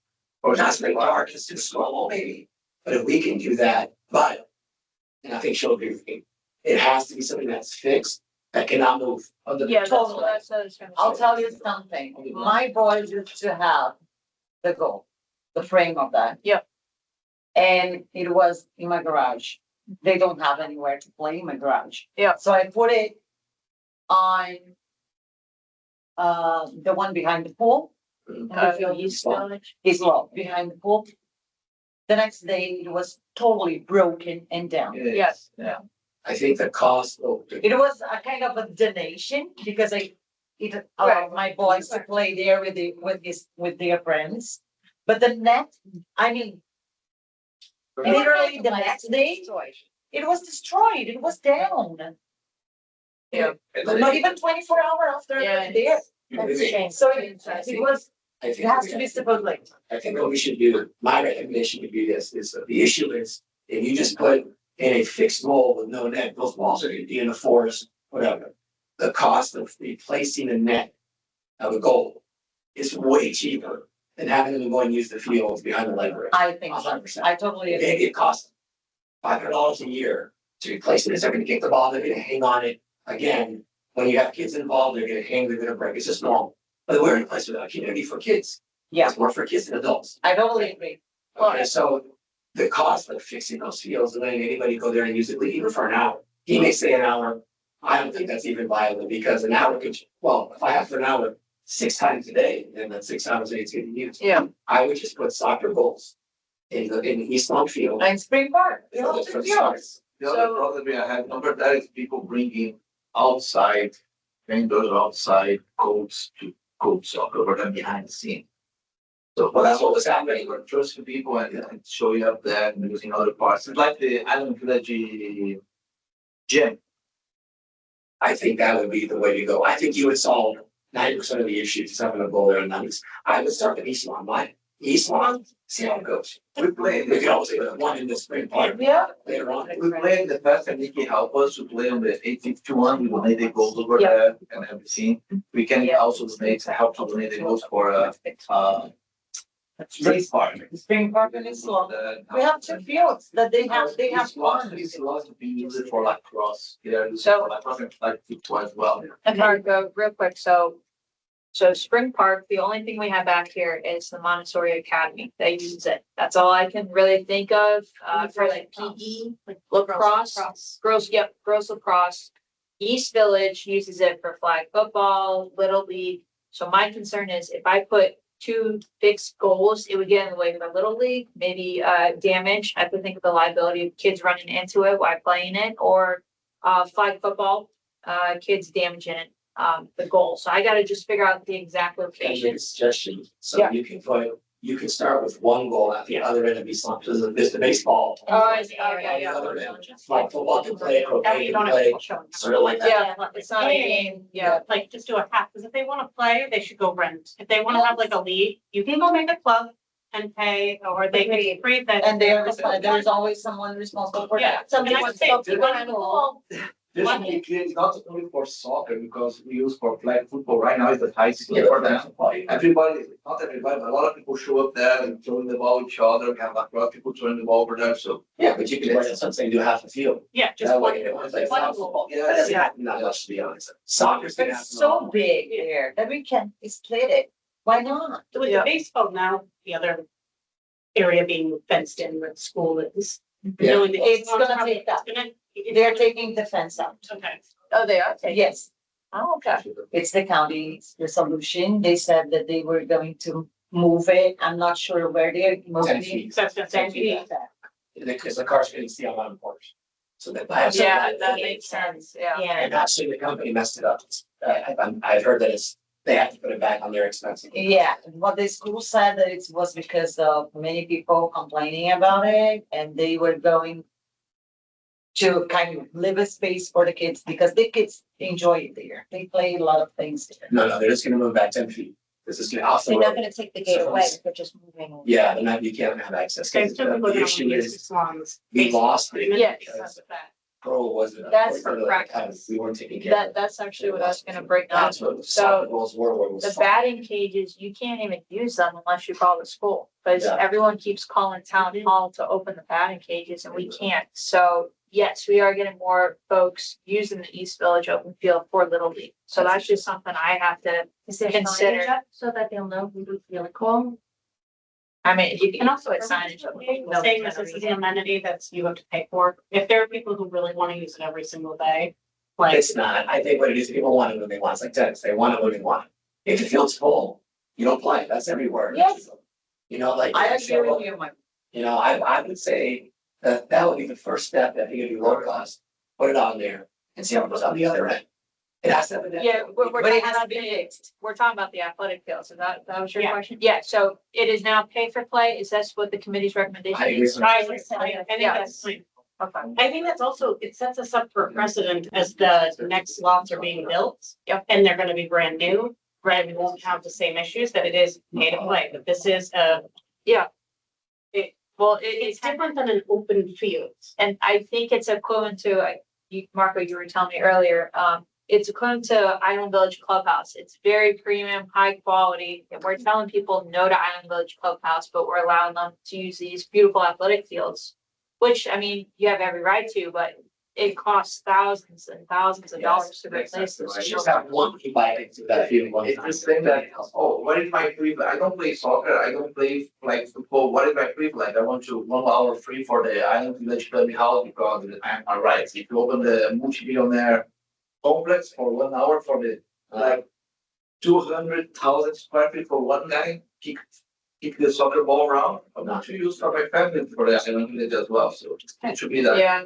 or not Spring Park, it's too small maybe, but if we can do that, and I think she'll agree with me, it has to be something that's fixed, that cannot move. Yeah, that's what I was trying to I'll say. tell you something. My boys used to have the goal, the frame of that. Yep. And it was in my garage. They don't have anywhere to play in my garage. Yeah. So I put it on the one behind the pool. East Village. Is low behind the pool. The next day it was totally broken and down. Yes. Yeah. I think the cost of. It was a kind of a donation because it allowed my boys to play there with their friends. But the net, I mean, literally the next day, it was destroyed. It was down. Yeah. Not even 24 hours after Yeah, there. That's a shame. So it was, I it think, has to be supposedly. I think what we should do, my recommendation would be this, is that the issue is, if you just put in a fixed wall with no net, those walls are gonna be in the forest, whatever. The cost of replacing a net of a goal is way cheaper than having them go and use the fields behind the library. I think so. 100%. I totally agree. Maybe it costs $500 a year to replace it. They're gonna kick the ball, they're gonna hang on it. Again, when you have kids involved, they're gonna hang, they're gonna break. It's just normal. But we're in a place with a community for kids. Yeah, It's more for kids than adults. I totally agree. Okay, so the cost of fixing those fields and letting anybody go there and use it, even for an hour, he may say an hour. I don't think that's even viable because an hour could, well, if I have for an hour 6 times a day, then that's 6 hours a day it's getting used. Yeah. I would just put soccer goals in the East Long Field. And Spring Park. You know, for the Yes. The other problem we have, number that is people bringing outside, vendors outside coats to coach soccer, but then behind the scene. So Well, that's what was we're happening. trusting people and showing up there and using other parts. It's like the Island Village gym. I think that would be the way to go. I think you would solve 90% of the issues, just having a goal there and numbers. I would start with East Lawn, East Lawn, see how it goes. We played. We could always do one in the spring park Yeah. later on. We played in the past and Nikki helped us to play on the 851. We donated goals over there and everything. We can also donate, help to donate the goals for street park. Spring Park and East Lawn. We have two fields that they have fun. These lots of being used for like cross. Yeah, So- for like football as well. And Marco, real quick, so Spring Park, the only thing we have back here is the Montessori Academy. They use it. That's all I can really think of, for like PE, lacrosse, girls lacrosse. East Village uses it for flag football, Little League. So my concern is if I put two fixed goals, it would get in the way of the Little League, maybe, damage. I have to think of the liability of kids running into it while playing it, or, flag football, kids damaging it. The goal. So I gotta just figure out the exact Can I make a locations. suggestion? So Yeah. you can start with one goal at the other end of East Lawn, because there's the baseball. Oh, I see. Okay, On the yeah. other end, like football can play, That croquet way you can don't have play, people showing up. sort of like that. Yeah, it's not a game. Yeah. Like, just do a half, because if they wanna play, they should go rent. If they wanna have like a league, you can go make a club and pay, or they can free that. And there's always someone responsible for Yeah, that. and I say, if you wanna go, This One- is clear, not only for soccer, because we use for flag football right now is the high school for them. Everybody, not everybody, but a lot of people show up there and throwing the ball at each other, we have like a lot of people throwing the ball over there, so. Yeah, but you can, that's what I'm saying, do half the field. yeah, just That one. way, it was like one flag goal. football. That doesn't happen that much, to be honest. Soccer's gonna happen. It's so big there that we can split it. Why not? With the baseball now, the other area being fenced in where the school is. Yeah. Doing the- It's gonna take that. They're taking the fence out. Okay. Oh, they are taking. Yes, Oh, okay. it's the county's resolution. They said that they were going to move it. I'm not sure where they're 10 moving. feet, So that's gonna say, because the car's gonna see a lot of porch. So that. I have some Yeah, liability. that makes sense. Yeah. And actually, the company messed it up. I've heard that they have to put it back on their expense. Yeah, what the school said that it was because of many people complaining about it and they were going to kind of leave a space for the kids because the kids enjoy it there. They play a lot of things there. No, they're just gonna move back 10 feet. This is gonna also. They're not gonna take the gate away, they're just moving. Yeah, they're not, you can't have access. Okay, 'Cause so The people the don't issue use is, this long's. we lost it. Yes. because Pro wasn't. That's part of the correct. academy. We weren't taking care of it. That's actually what I was gonna bring up. That's what the soccer goals were, where it was. The fun. batting cages, you can't even use them unless you call the school, because Yeah. everyone keeps calling town hall to open the batting cages and we can't. So yes, we are getting more folks using the East Village open field for Little League. So that's just something I have to Is there consider. signage up so that they'll know who to really call? I mean, you can And also also, put signage up. saying this is an amenity that's you have to pay for. If there are people who really wanna use it every single day, like, It's not, I think what it is, people want it when they want, it's like tennis, they want it when they want it. If the field's full, you don't play, that's everywhere. Yes. You know, like. I agree with you, Mike. You know, I would say that would be the first step, I think it'd be low cost, put it on there and see how it goes on the other end. It has to have a net. Yeah, we're But talking it has about to be the, fixed. we're talking about the athletic field. So that was your Yeah. question? Yeah, so it is now pay for play. Is that what the committee's recommendation I agree is? with I think that's fine. Okay. I think that's also, it sets us up for a precedent as the next lots are being built. Yep. And they're gonna be brand new, right? We won't have the same issues that it is pay to play, but this is Well, it's different than an open field. and I think it's equivalent to, Marco, you were telling me earlier, it's equivalent to Island Village Clubhouse. It's very premium, high quality, and we're telling people no to Island Village Clubhouse, but we're allowing them to use these beautiful athletic fields. Which, I mean, you have every right to, but it costs thousands and thousands of dollars to replace Exactly this. right. Just have one key bike into that field one It's time. the same that, oh, what is my free, I don't play soccer, I don't play like football, what is my free like? I want to 1 hour free for the Island Village Clubhouse because I'm all right. If you open the multi-billionaire complex for 1 hour for the like 200,000 square feet for one guy, kick the soccer ball around. I'm not to use for my family for the Island Village as well, so it should be that. Yeah,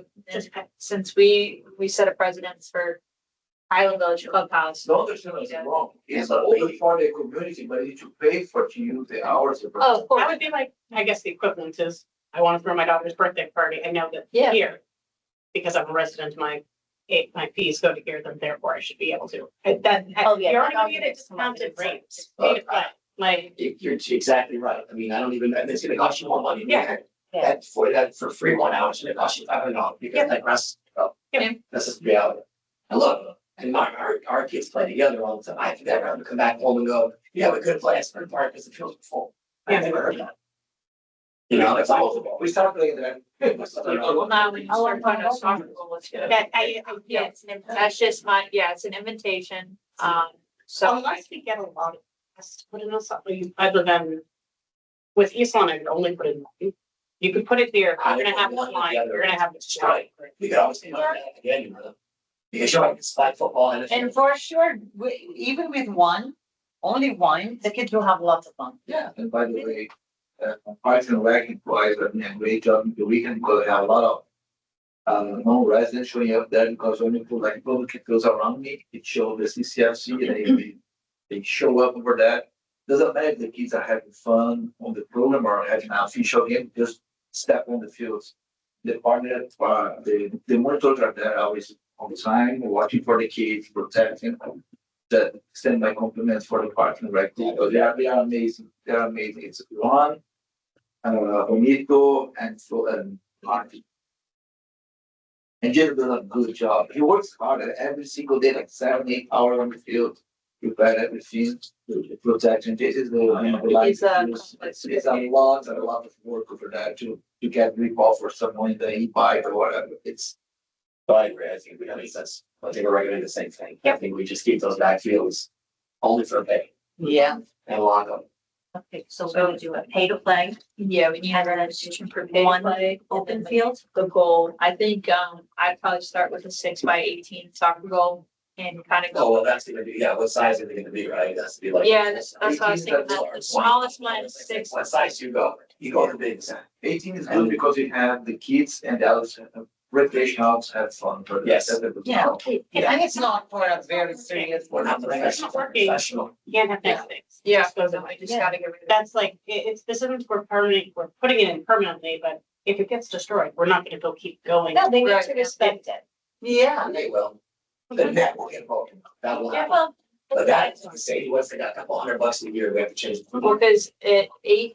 since we set a precedence for Highland Village Clubhouse. Don't understand what's wrong. It's open for the community, but you need to pay for to use the hours. Oh, of course. That would be like, I guess the equivalent is, I want to throw my daughter's birthday party. I know that Yeah. here, because I'm a resident, my fees go to here, then therefore I should be able to. That, Oh, yeah, you're that already gonna get obviously comes discounted with rates. Pay to play. Like, You're exactly right. I mean, I don't even, it's gonna cost you more money. Yeah. Yeah. That for free 1 hour, it's gonna cost you $500 because that rest, Yeah. that's just the reality. And look, and our kids play together all the time. I can never come back home and go, yeah, we couldn't play at Spring Park because the fields were full. I've never heard that. You know, it's all. We start playing that. Well, now when you start talking about soccer, let's get it. that, Yeah, it's an, that's just my, yeah, it's an invitation. So unless we get a lot of, us to put in something, other than with East Lawn, I could only put in. You could put it there, you're gonna have the line, you're gonna have the strike. We could always do that again, you know. Because you're like, it's flag football and. And for sure, even with one, only one, the kids will have lots of fun. Yeah, and by the way, Parks and Rec employees are doing a great job in the weekend because they have a lot of non-residents showing up there because when you put like public fields around me, it shows the CCFC, they show up over there. Doesn't matter if the kids are having fun on the program or having an official game, just step on the fields. The partner, the monitors are there always on time, watching for the kids, protecting. That extend my compliments for the Parks and Rec team because they are amazing. They are amazing. It's Ron, Bonito, and Marty. And Jim does a good job. He works hard every single day, like 7-8 hours on the field, prepare everything, protection. This is it's a lot of work over that to get recall for someone in the e-bike or whatever. It's. So I agree. I think we, I mean, that's, I think we're recommending the same thing. I think we just keep those backfields only for pay Yeah. and lock them. Okay, so we're gonna do a pay to play, yeah, we need and a then registration for pay one play. open field. The goal, I think, I'd probably start with a 6x18 soccer goal and kind of Oh, go. well, that's gonna be, yeah, what size is it gonna be, right? That's to be like. Yeah, that's what I was thinking, that the smallest one is 6. What size you go? You go to big size. 18 is good because you have the kids and the adults, recreational have fun. For Yes. Yeah. And it's not for a very serious. We're not It's professional. not working. Professional. You can't have next things. Yeah, Just goes so away. I just gotta get rid of it. That's like, it's, this isn't for permanent, we're putting it in permanently, but if it gets destroyed, we're not gonna go keep going. No, they need Right. to respect it. Yeah. They will. The net will get broken. That will Yeah, happen. well. But that's, I say, once they got a couple $100 a year, we have to change. Well, because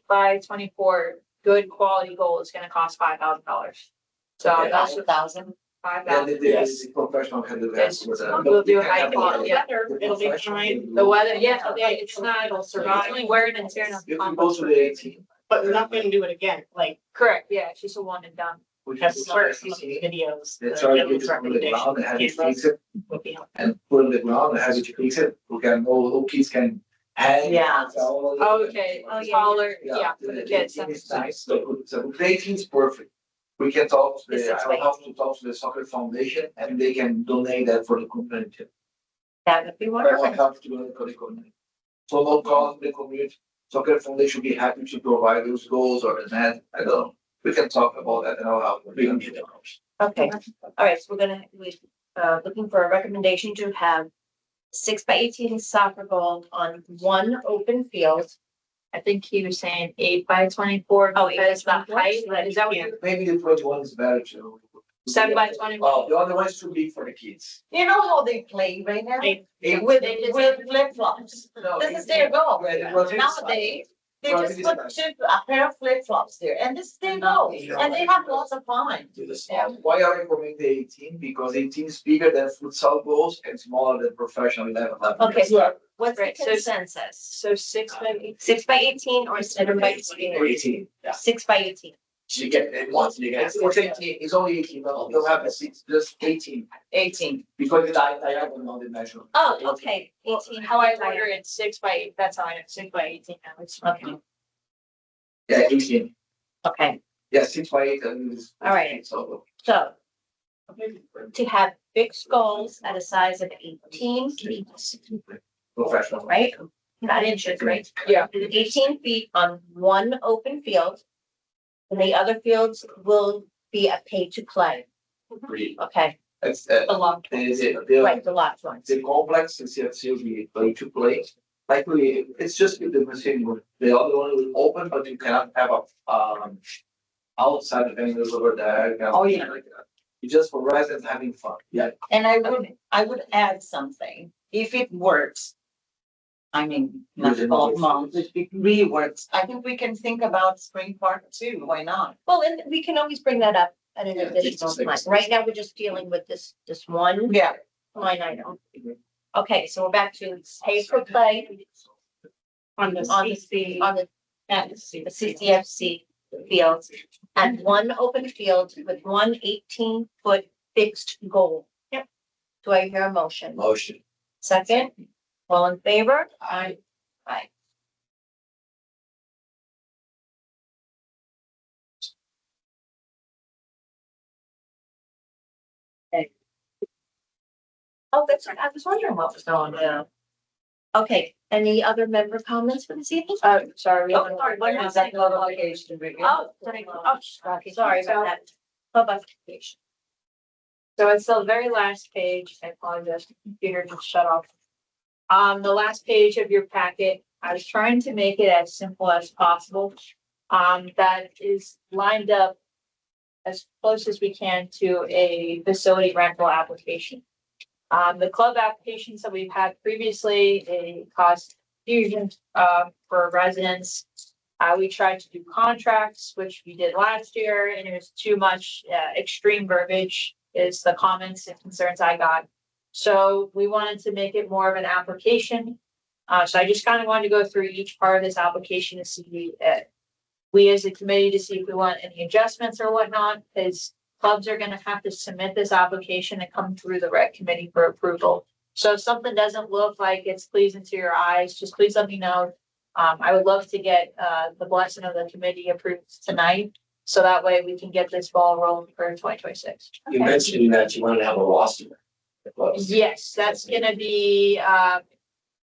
8x24, good quality goal is gonna cost $5,000. So Okay. that's $1,000. And 5,000. the professional had the best. Yes. We'll do high quality, yeah. It'll be fine, The weather, yeah, it's not, it'll survive, it's only wearing and tearing up. If we go to the 18. but we're not gonna do it again, like, Correct, yeah, it's just a one and done. We that's should go where to some of the 18. videos. Let's the try to gentleman's get it on the ground and have it recommendation, fix it would be helpful. and put it on the ground and have it fix it. We can, all kids can hang. Yeah. Okay, Oh, yeah. taller, yeah, for the kids. 18 is nice, so the 18 is perfect. We can talk to This the, is I'll have to talk to the soccer foundation and they can donate that for the community. That would be I will wonderful. have to donate for the community. So no cost to the community, soccer foundation will be happy to provide those goals or the net, I don't know. We can talk about that and I'll help. We can get them. Okay, all right, so looking for a recommendation to have 6x18 soccer goal on one open field. I think he was saying 8x24. Oh, Because the 8x24, height, so that is that what you you, Maybe the 21 is better too. 7x24? Oh, the other one is too big for the kids. You know how they play right now? Eight- With, They just- with flip flops. No, This is their goal. Yeah, well, it's- Nowadays, they well, just it's put nice. a pair of flip flops there and this is their goal. And they have lots of fun. Do this. Yeah. Why I recommend the 18? Because 18 is bigger than futsal goals and smaller than professional 11. Okay, Yeah. what's the Right, so- consensus? So 6x18. 6x18 or 7x18? 18, yeah. 6x18. You get it once and you get. It's 18, it's only 18, no, they'll have a 6, just 18, 18. because it's diagonal on the measure. Oh, okay, 18. How I order it, 6x8, that's how I know, 6x18 now. It's Okay, Yeah, 18, okay, yeah, 6 by 8 and it's. All right. So. so to have fixed goals at a size of 18 feet, Professional. right? Not inches, right? Yeah. 18 feet on one open field. And the other fields will be a pay to play. Agreed. Okay, It's, The long. Right, the lots ones. the complex is yet to be play to play. Like it's just with the machine, the other one will open, but you cannot have outside vendors over there. You cannot Oh, do yeah. like that. It's just for residents having fun. Yeah. And I would add something, if it works. I mean, not Within all those months, if it really works, I think we can think about Spring Park too, why not? Well, and we can always bring that up at an Yeah, additional just like- time. Right now, we're just dealing with this one Yeah. line item. Okay, so we're back to pay for play On the on CC. the and the the CCFC fields and one open field with one 18-foot fixed goal. Yep. Do I hear a motion? Motion. Second, all in favor? Aye. Aye. Okay. Oh, that's right. I was wondering what was going on. Okay, any other member comments for this evening? Sorry. Oh, sorry, what was that? Obligation review. Oh, sorry about that. Public application. So it's the very last page. I apologize, the computer just shut off. The last page of your packet, I was trying to make it as simple as possible. That is lined up as close as we can to a facility rental application. The club applications that we've had previously, they caused confusion, for residents. We tried to do contracts, which we did last year, and it was too much, extreme verbiage is the comments and concerns I got. So we wanted to make it more of an application. So I just kind of wanted to go through each part of this application to see, we as a committee to see if we want any adjustments or whatnot, because clubs are gonna have to submit this application and come through the rec committee for approval. So if something doesn't look like it's pleasing to your eyes, just please let me know. I would love to get, the blessing of the committee approved tonight. So that way we can get this ball rolling for 2026. You mentioned that you wanted to have a roster. Yes, that's gonna be,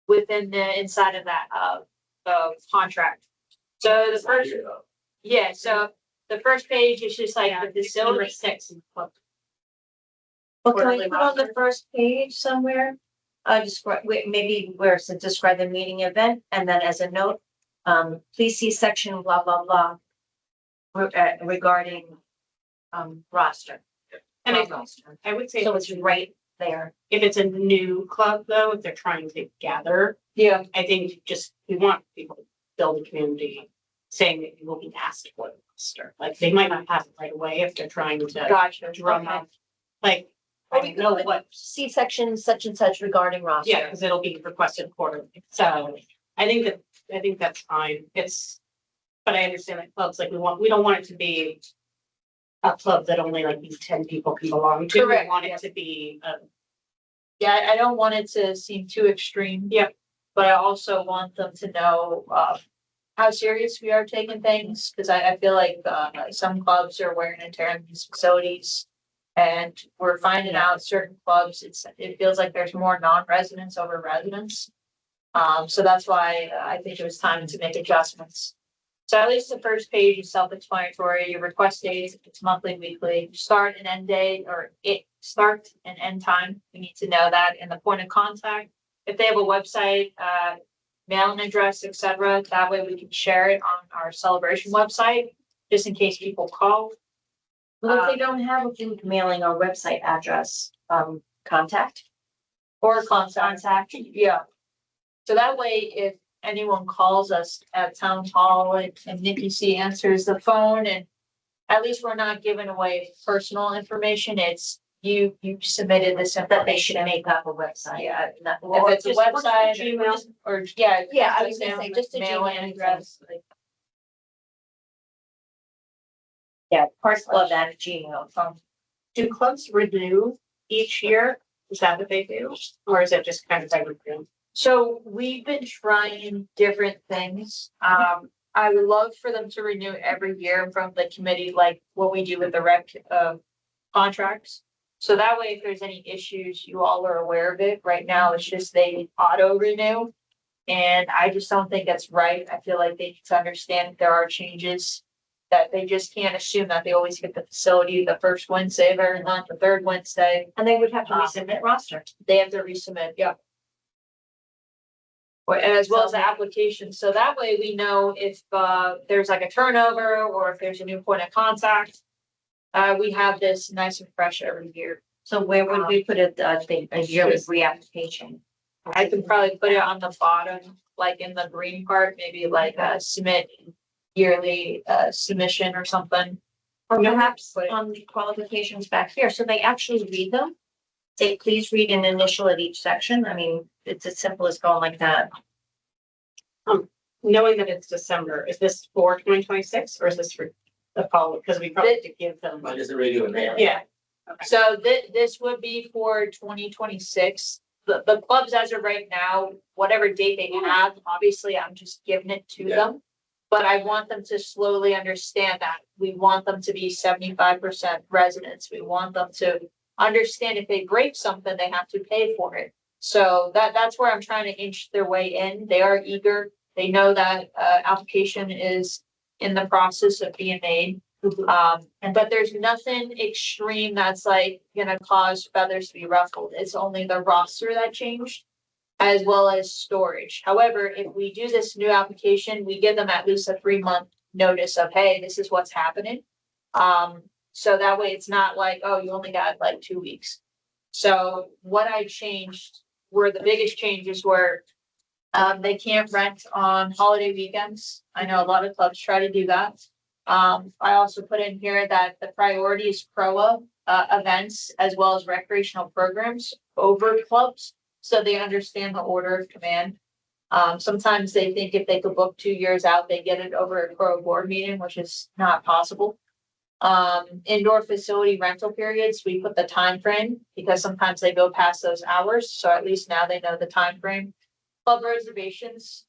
within the, inside of that, contract. So the first, yeah, so the first page is just like the Number facility. 6. in the book. Well, can we Quarterly put on the roster. first page somewhere? Maybe where it says describe the meeting event, and then as a note, please see section blah, blah, blah. Regarding, roster. And Roster. I would say So it's right there. if it's a new club though, if they're trying to gather, Yeah, I think just, we want people to build a community saying that you will be asked for the roster. Like, they might not have it right away if they're trying to gotcha. drum Okay. up. Like, I Or we don't could know put what, see section such and such regarding roster. yeah, because it'll be requested quarterly. So I think that's fine. It's, but I understand that clubs, like, we don't want it to be a club that only like these 10 people can belong to. We Correct, want yeah. it to be, Yeah, I don't want it to seem too extreme. Yep. But I also want them to know, how serious we are taking things, because I feel like, some clubs are wearing and tearing these facilities. And we're finding out certain clubs, it feels like there's more non-residents over residents. So that's why I think it was time to make adjustments. So at least the first page is self-explanatory, your request days, if it's monthly, weekly, start and end date, or start and end time, we need to know that, and the point of contact. If they have a website, mailing address, et cetera, that way we can share it on our celebration website, just in case people call. Well, if they don't have a food mailing or website address, contact. Or contact, yeah. So that way, if anyone calls us at town hall and Nikki C answers the phone, and at least we're not giving away personal information, it's you submitted this That they should information. make up a website. Yeah, Or if it's a just what's the website Gmail? or, yeah. Yeah, I was gonna say, just a mailing Gmail address. Yeah, parksclub@gmail.com. do clubs renew each year? Is that what they do? Or is it just kind of evergreen? So we've been trying different things. I would love for them to renew every year from the committee, like what we do with the rec, contracts. So that way, if there's any issues, you all are aware of it. Right now, it's just they auto renew. And I just don't think that's right. I feel like they need to understand that there are changes. that they just can't assume that they always get the facility the first Wednesday of every month, the third Wednesday. And they would have to resubmit roster. They have to resubmit, yeah. Or as well as the application, so that way we know if there's like a turnover or if there's a new point of contact. We have this nice and fresh every year. So where would we put it, a yearly reapplication? I can probably put it on the bottom, like in the green part, maybe like submit yearly submission or something. Or No, perhaps but- on the qualifications back here, so they actually read them. Say, please read an initial at each section. I mean, it's as simple as going like that. Knowing that it's December, is this for 2026 or is this for the fall? Because we probably have to give them. What is the radio in there? Yeah. So this would be for 2026. The clubs as of right now, whatever date they have, obviously I'm just giving it to Yeah. them. But I want them to slowly understand that. We want them to be 75% residents. We want them to understand if they break something, they have to pay for it. So that's where I'm trying to inch their way in. They are eager. They know that application is in the process of being made. But there's nothing extreme that's like gonna cause feathers to be ruffled. It's only the roster that changed as well as storage. However, if we do this new application, we give them at least a 3-month notice of, hey, this is what's happening. So that way it's not like, oh, you only got like 2 weeks. So what I changed were the biggest changes were they can't rent on holiday weekends. I know a lot of clubs try to do that. I also put in here that the priority is PROA events as well as recreational programs over clubs. So they understand the order of command. Sometimes they think if they could book 2 years out, they get it over a PROA board meeting, which is not possible. Indoor facility rental periods, we put the time frame because sometimes they go past those hours. So at least now they know the time frame. Club reservations,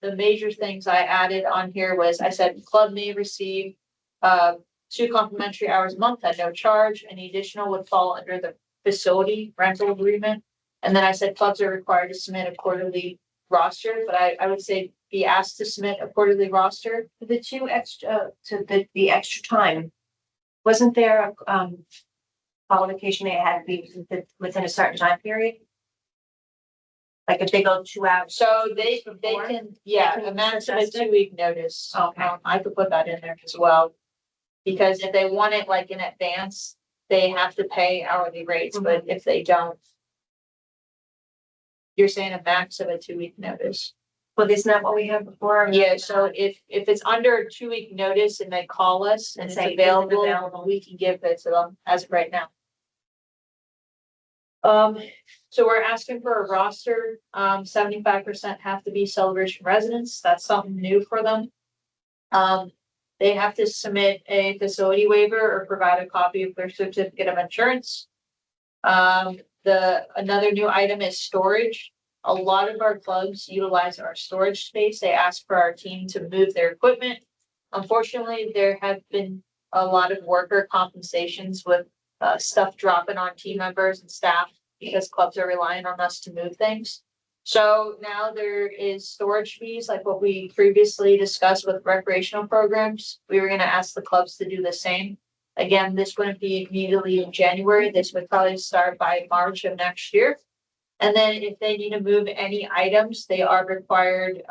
the major things I added on here was I said club may receive 2 complimentary hours a month at no charge. Any additional would fall under the facility rental agreement. And then I said clubs are required to submit a quarterly roster, but I would say be asked to submit a quarterly roster. The 2 extra, to the extra time, wasn't there a qualification they had to be within a certain time period? Like if they go 2 hours. So they can, yeah, They can a maximum adjust it? 2-week notice. Okay. I could put that in there as well. Because if they want it like in advance, they have to pay hourly rates, but if they don't. You're saying a max of a 2-week notice. Well, isn't that what we had before? Yeah, so if it's under a 2-week notice and they call us and And it's say, "Is it available, available?" we can give it to them as of right now. So we're asking for a roster, 75% have to be Celebration residents. That's something new for them. They have to submit a facility waiver or provide a copy of their certificate of insurance. Another new item is storage. A lot of our clubs utilize our storage space. They ask for our team to move their equipment. Unfortunately, there have been a lot of worker compensations with stuff dropping on team members and staff because clubs are relying on us to move things. So now there is storage fees, like what we previously discussed with recreational programs. We were gonna ask the clubs to do the same. Again, this wouldn't be immediately in January. This would probably start by March of next year. And then if they need to move any items, they are required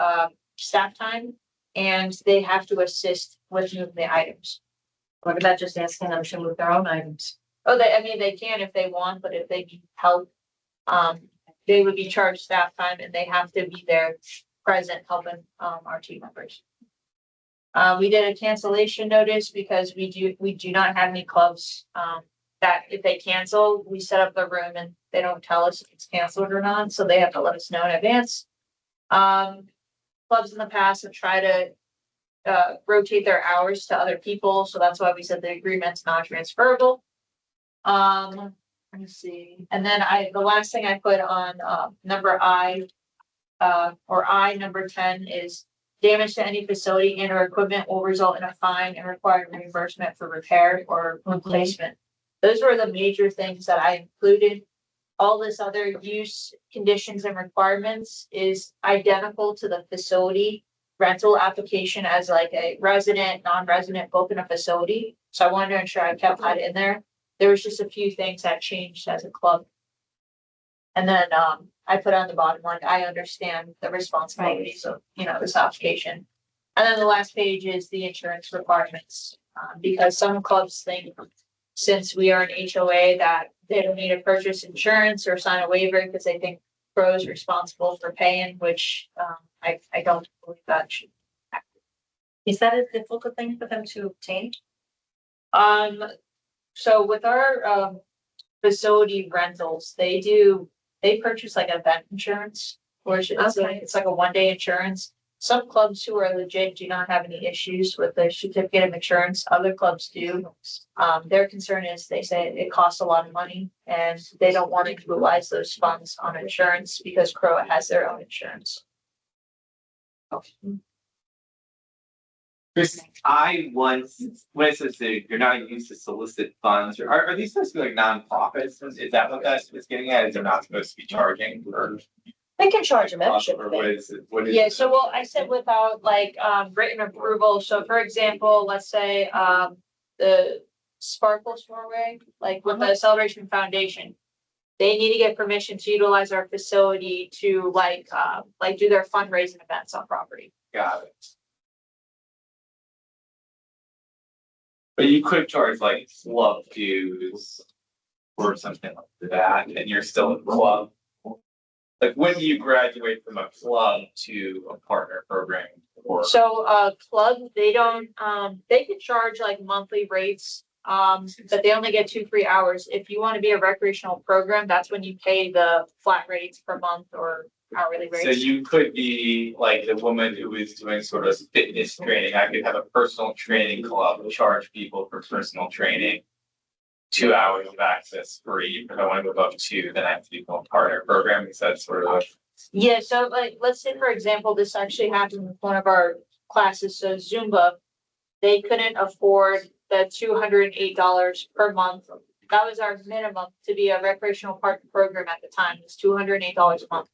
staff time and they have to assist with moving the items. What about just asking them to move their own items? Oh, they can if they want, but if they need help, they would be charged staff time and they have to be there present helping our team members. We did a cancellation notice because we do not have any clubs that if they cancel, we set up the room and they don't tell us if it's canceled or not, so they have to let us know in advance. Clubs in the past have tried to rotate their hours to other people, so that's why we said the agreement's not transferable. Let me see, and then the last thing I put on number number 10 is damage to any facility and or equipment will result in a fine and require reimbursement for repair or replacement. Those were the major things that I included. All this other use conditions and requirements is identical to the facility rental application as like a resident, non-resident, both in a facility. So I wanted to ensure I kept that in there. There was just a few things that changed as a club. And then, I put on the bottom, like, I understand the responsibilities of, this application. And then the last page is the insurance requirements, because some clubs think since we are an HOA that they don't need to purchase insurance or sign a waiver because they think Pro is responsible for paying, which, I don't believe that should. Is that a difficult thing for them to obtain? So with our, facility rentals, they purchase like event insurance, which it's like a 1-day insurance. Some clubs who are legit do not have any issues with their certificate of insurance. Other clubs do. Their concern is they say it costs a lot of money and they don't want to utilize those funds on insurance because Crow has their own insurance. Chris, I once, when it says that you're not used to solicit funds, are these supposed to be like nonprofits? Is that what that's getting at? Is they're not supposed to be charging for? They can charge a membership Or fee. what is it? What is Yeah, it? so well, I said without like written approval. So for example, let's say the Sparkle Soiree, like with the Celebration Foundation. They need to get permission to utilize our facility to like do their fundraising events on property. Got it. But you could charge like club dues or something like that, and you're still a club. Like when do you graduate from a club to a partner program or? So club, they don't, they can charge like monthly rates, but they only get 2 free hours. If you want to be a recreational program, that's when you pay the flat rates per month or hourly rates. So you could be like the woman who is doing sort of fitness training. I could have a personal training club, charge people for personal training. 2 hours of access free. If I want to go above 2, then I have to do a partner program. Is that sort of? Yeah, so like, let's say, for example, this actually happened with one of our classes, so Zumba, they couldn't afford the $208 per month. That was our minimum to be a recreational partner program at the time, it was $208 a month.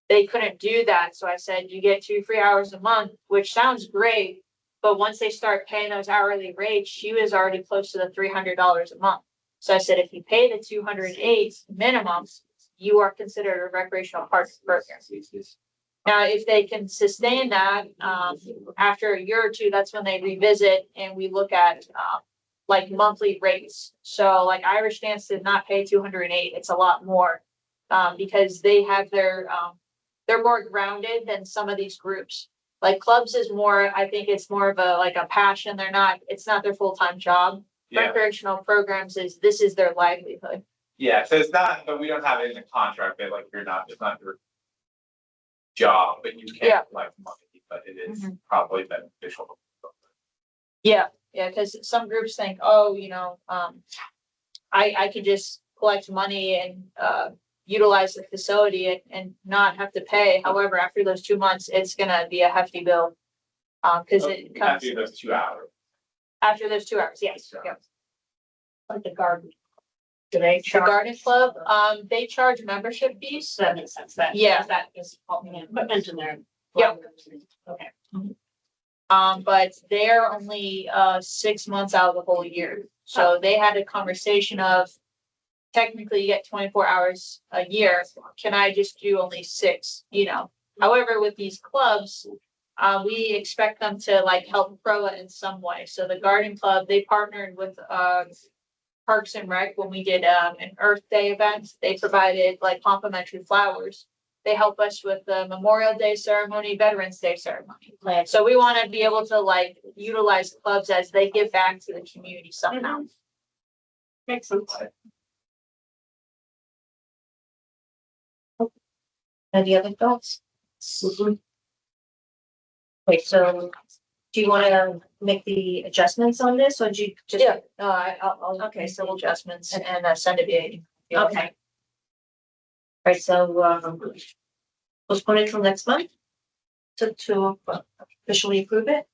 They couldn't do that, so I said, you get 2 free hours a month, which sounds great, but once they start paying those hourly rates, she was already close to the $300 a month. So I said, if you pay the 208 minimum, you are considered a recreational partner program. Now, if they can sustain that, after a year or two, that's when they revisit and we look at, like monthly rates. So like Irish Dance did not pay 208, it's a lot more, because they have their, they're more grounded than some of these groups. Like clubs is more, I think it's more of a, like a passion, it's not their full-time job. Yeah. Recreational programs this is their livelihood. Yeah, so it's not, but we don't have it in the contract, but like it's not your job, but you Yeah. can collect money, but it is probably beneficial. Yeah, because some groups think, oh, I could just collect money and utilize the facility and not have to pay. However, after those 2 months, it's gonna be a hefty bill. Because it comes After those 2 hours. after those 2 hours, yes. Yeah. Yep. Like the garden. Do they The charge? garden club, they charge membership fees. So that makes sense. Yeah. That is equipment in there. Yep. Okay. But they're only 6 months out of the whole year. So they had a conversation of technically you get 24 hours a year. Can I just do only 6, However, with these clubs, we expect them to like help Pro in some way. So the garden club, they partnered with Parks and Rec when we did an Earth Day event. They provided like complimentary flowers. They help us with the Memorial Day ceremony, Veterans Day ceremony. So we want to be able to like utilize clubs as they give back to the community somehow. Makes sense. Any other thoughts? Wait, so do you want to make the adjustments on this or do you just? Yeah, no, I'll Okay, so make we'll adjustments and send it via. email. Okay. Right, so, postpone it till next month? To officially approve it?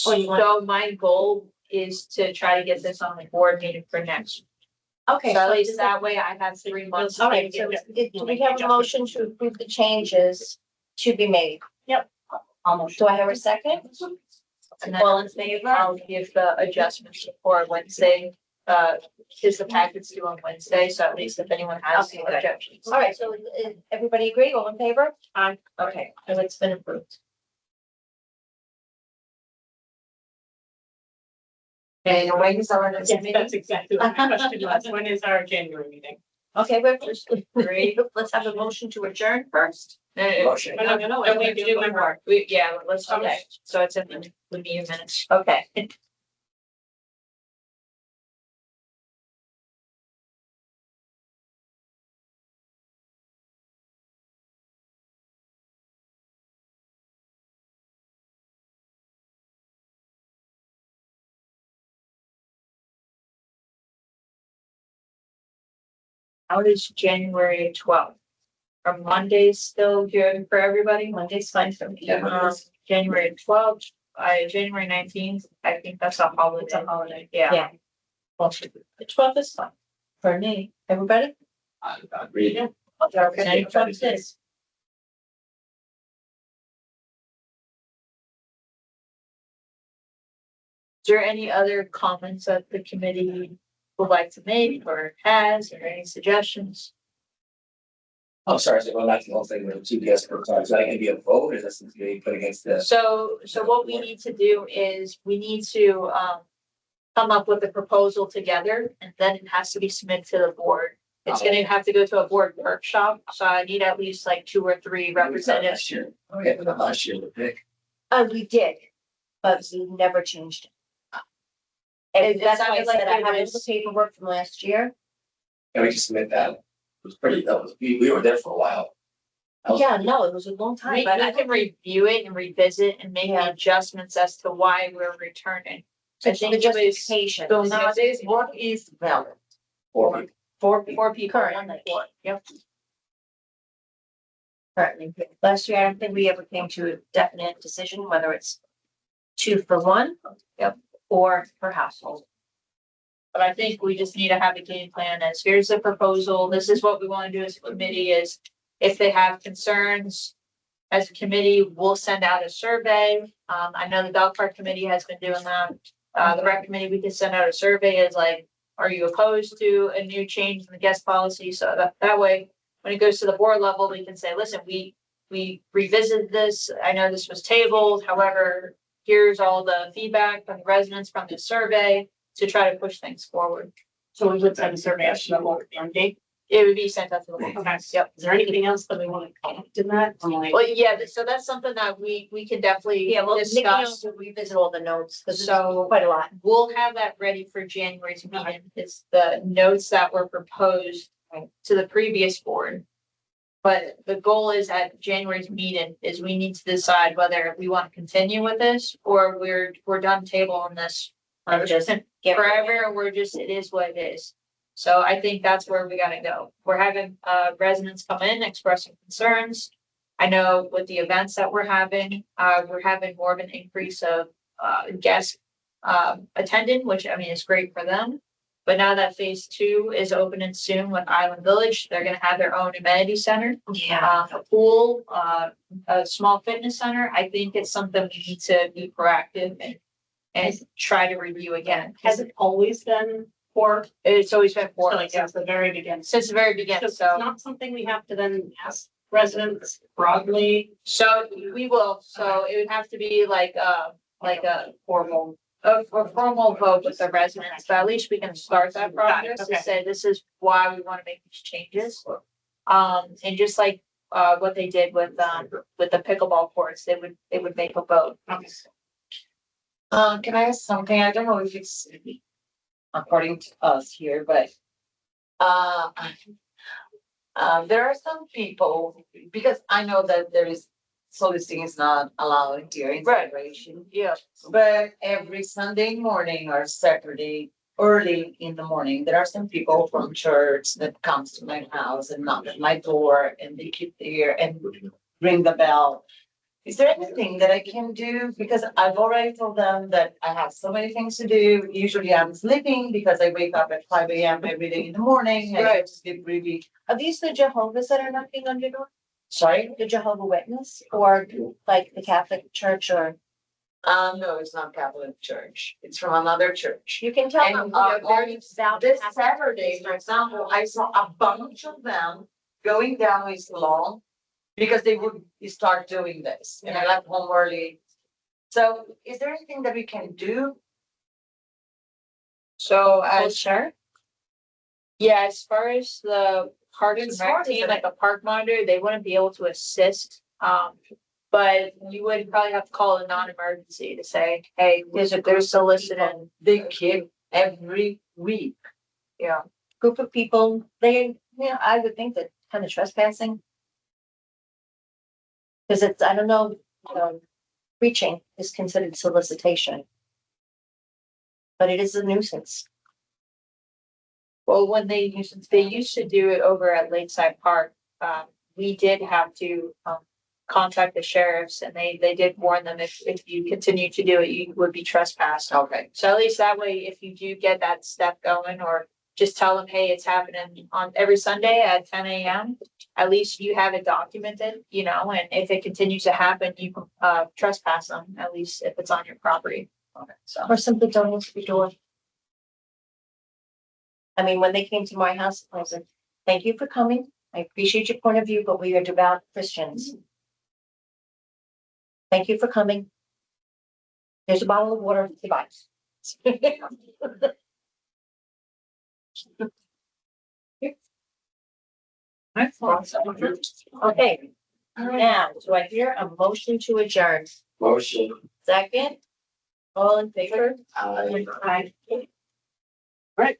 Or you want- So my goal is to try to get this on the board meeting for next. Okay. So at so least does that way I have 3 months. to All right, get so it. do we have a motion to approve the changes to be made? Yep. Almost. Do I have a second? And then All in favor? I'll give the adjustments for Wednesday, because the packet's due on Wednesday, so at least if anyone has Okay, good. objections. All right, so everybody agree, all in favor? Aye. Okay, so it's been approved. And when is our next Yes, meeting? that's exactly what my question was. When is our January meeting? Okay, we're great. Let's have a motion to adjourn first. Motion. No, Don't we have to do one more? Yeah, let's, Okay. okay, so it's in the meeting minutes. Okay. How is January 12th? Are Mondays still good for everybody? Monday's fine for me. Um, January 12th, January 19th, I think that's a holiday. It's a holiday. Yeah. Yeah. Well, the 12th is fine for me. Everybody? I agree. Yeah. Okay. January 12th is. Is there any other comments that the committee would like to make or has, or any suggestions? I'm sorry, so going back to the whole thing with the two guests per side, is that gonna be a vote, or is this gonna be put against the? So what we need to do is we need to, come up with a proposal together, and then it has to be submitted to the board. It's gonna have to go to a board workshop, so I need at least like 2 or 3 representatives. Last year, oh, yeah, but last year, the pick. We did, but we never changed it. It And that's why I sounded like said I it have all the was- paperwork from last year. Can we just submit that? It was pretty, we were there for a while. That was- Yeah, no, it was a long time, We but I can review it and revisit and make Yeah. adjustments as to why we're returning. I think the it was justification. So nowadays, what is valid? Four people. 4 people Correct. on the board. Yep. Currently, last year, I don't think we ever came to a definite decision, whether it's 2 for 1. Yep. Or per household. But I think we just need to have a game plan as here's the proposal, this is what we want to do as a committee is if they have concerns. As a committee, we'll send out a survey. I know the dog park committee has been doing that. The rec committee, we can send out a survey is like, are you opposed to a new change in the guest policy? So that way, when it goes to the board level, we can say, listen, we revisited this. I know this was tabled, however, here's all the feedback from the residents from the survey to try to push things forward. So we would send a survey out to the board and date. It would be sent out to the board. Okay. Yep. Is there anything else that we want to add to that? Or like- Well, yeah, so that's something that we can definitely Yeah, well, Nikki discuss. also revisit all the notes, because So- it's quite a lot. We'll have that ready for January's meeting. It's the notes that were proposed to the previous board. But the goal is at January's meeting is we need to decide whether we want to continue with this or we're done tabling this I'm just get rid of it. forever, and we're just, it is what it is. So I think that's where we gotta go. We're having residents come in expressing concerns. I know with the events that we're having more of an increase of guests attending, which I mean is great for them. But now that phase 2 is opening soon with Island Village, they're gonna have their own amenity center, Yeah. a pool, a small fitness center. I think it's something we need to be proactive and try to review again. Has it always been for, It's always been so for, like since the very beginning? since the very So beginning, it's so, not something we have to then ask residents broadly. so we will, so it would have to be like a Formal. a formal vote with the residents, but at least we can start that Got it, process to okay. say this is why we want to make these changes. And just like, what they did with the pickleball courts, they would make a vote. Okay. Can I ask something? I don't know if it's according to us here, but there are some people, because I know that there is soliciting is not allowed here in Right. Federation. Yeah. But every Sunday morning or Saturday, early in the morning, there are some people from church that comes to my house and knock at my door and they keep there and ring the bell. Is there anything that I can do? Because I've already told them that I have so many things to do. Usually I'm sleeping because I wake up at 5 a.m. every day in the morning. I Right. sleep really. Are these the Jehovah's that are knocking on your door? Sorry? The Jehovah Witness or like the Catholic Church or No, it's not Catholic Church. It's from another church. you can tell them. And they're very devout this Catholic. Saturday, for example, I saw a bunch of them going down his lawn because they would start doing this, and I left home early. So is there anything that we can do? So Oh, as, sure. yeah, as far as the Parks and It's Rec hard, team, isn't like a park monitor, they wouldn't be able to assist. But you would probably have to call a non-emergency to say, hey, there's soliciting. They kick every week. Yeah. Group of people, I would think that kind of trespassing. Because it's, I don't know, preaching is considered solicitation. But it is a nuisance. Well, when they used to do it over at Lakeside Park, we did have to, contact the sheriffs and they did warn them if you continue to do it, you would be trespassed. Okay. So at least that way, if you do get that step going, or just tell them, hey, it's happening on every Sunday at 10 a.m. At least you have it documented, and if it continues to happen, you can trespass them, at least if it's on your property. Okay, so. Or simply don't answer the door. I mean, when they came to my house, I was like, thank you for coming. I appreciate your point of view, but we are devout Christians. Thank you for coming. Here's a bottle of water, goodbye. Okay, now, do I hear a motion to adjourn? Motion. Second? All in favor? I. Aye. Right.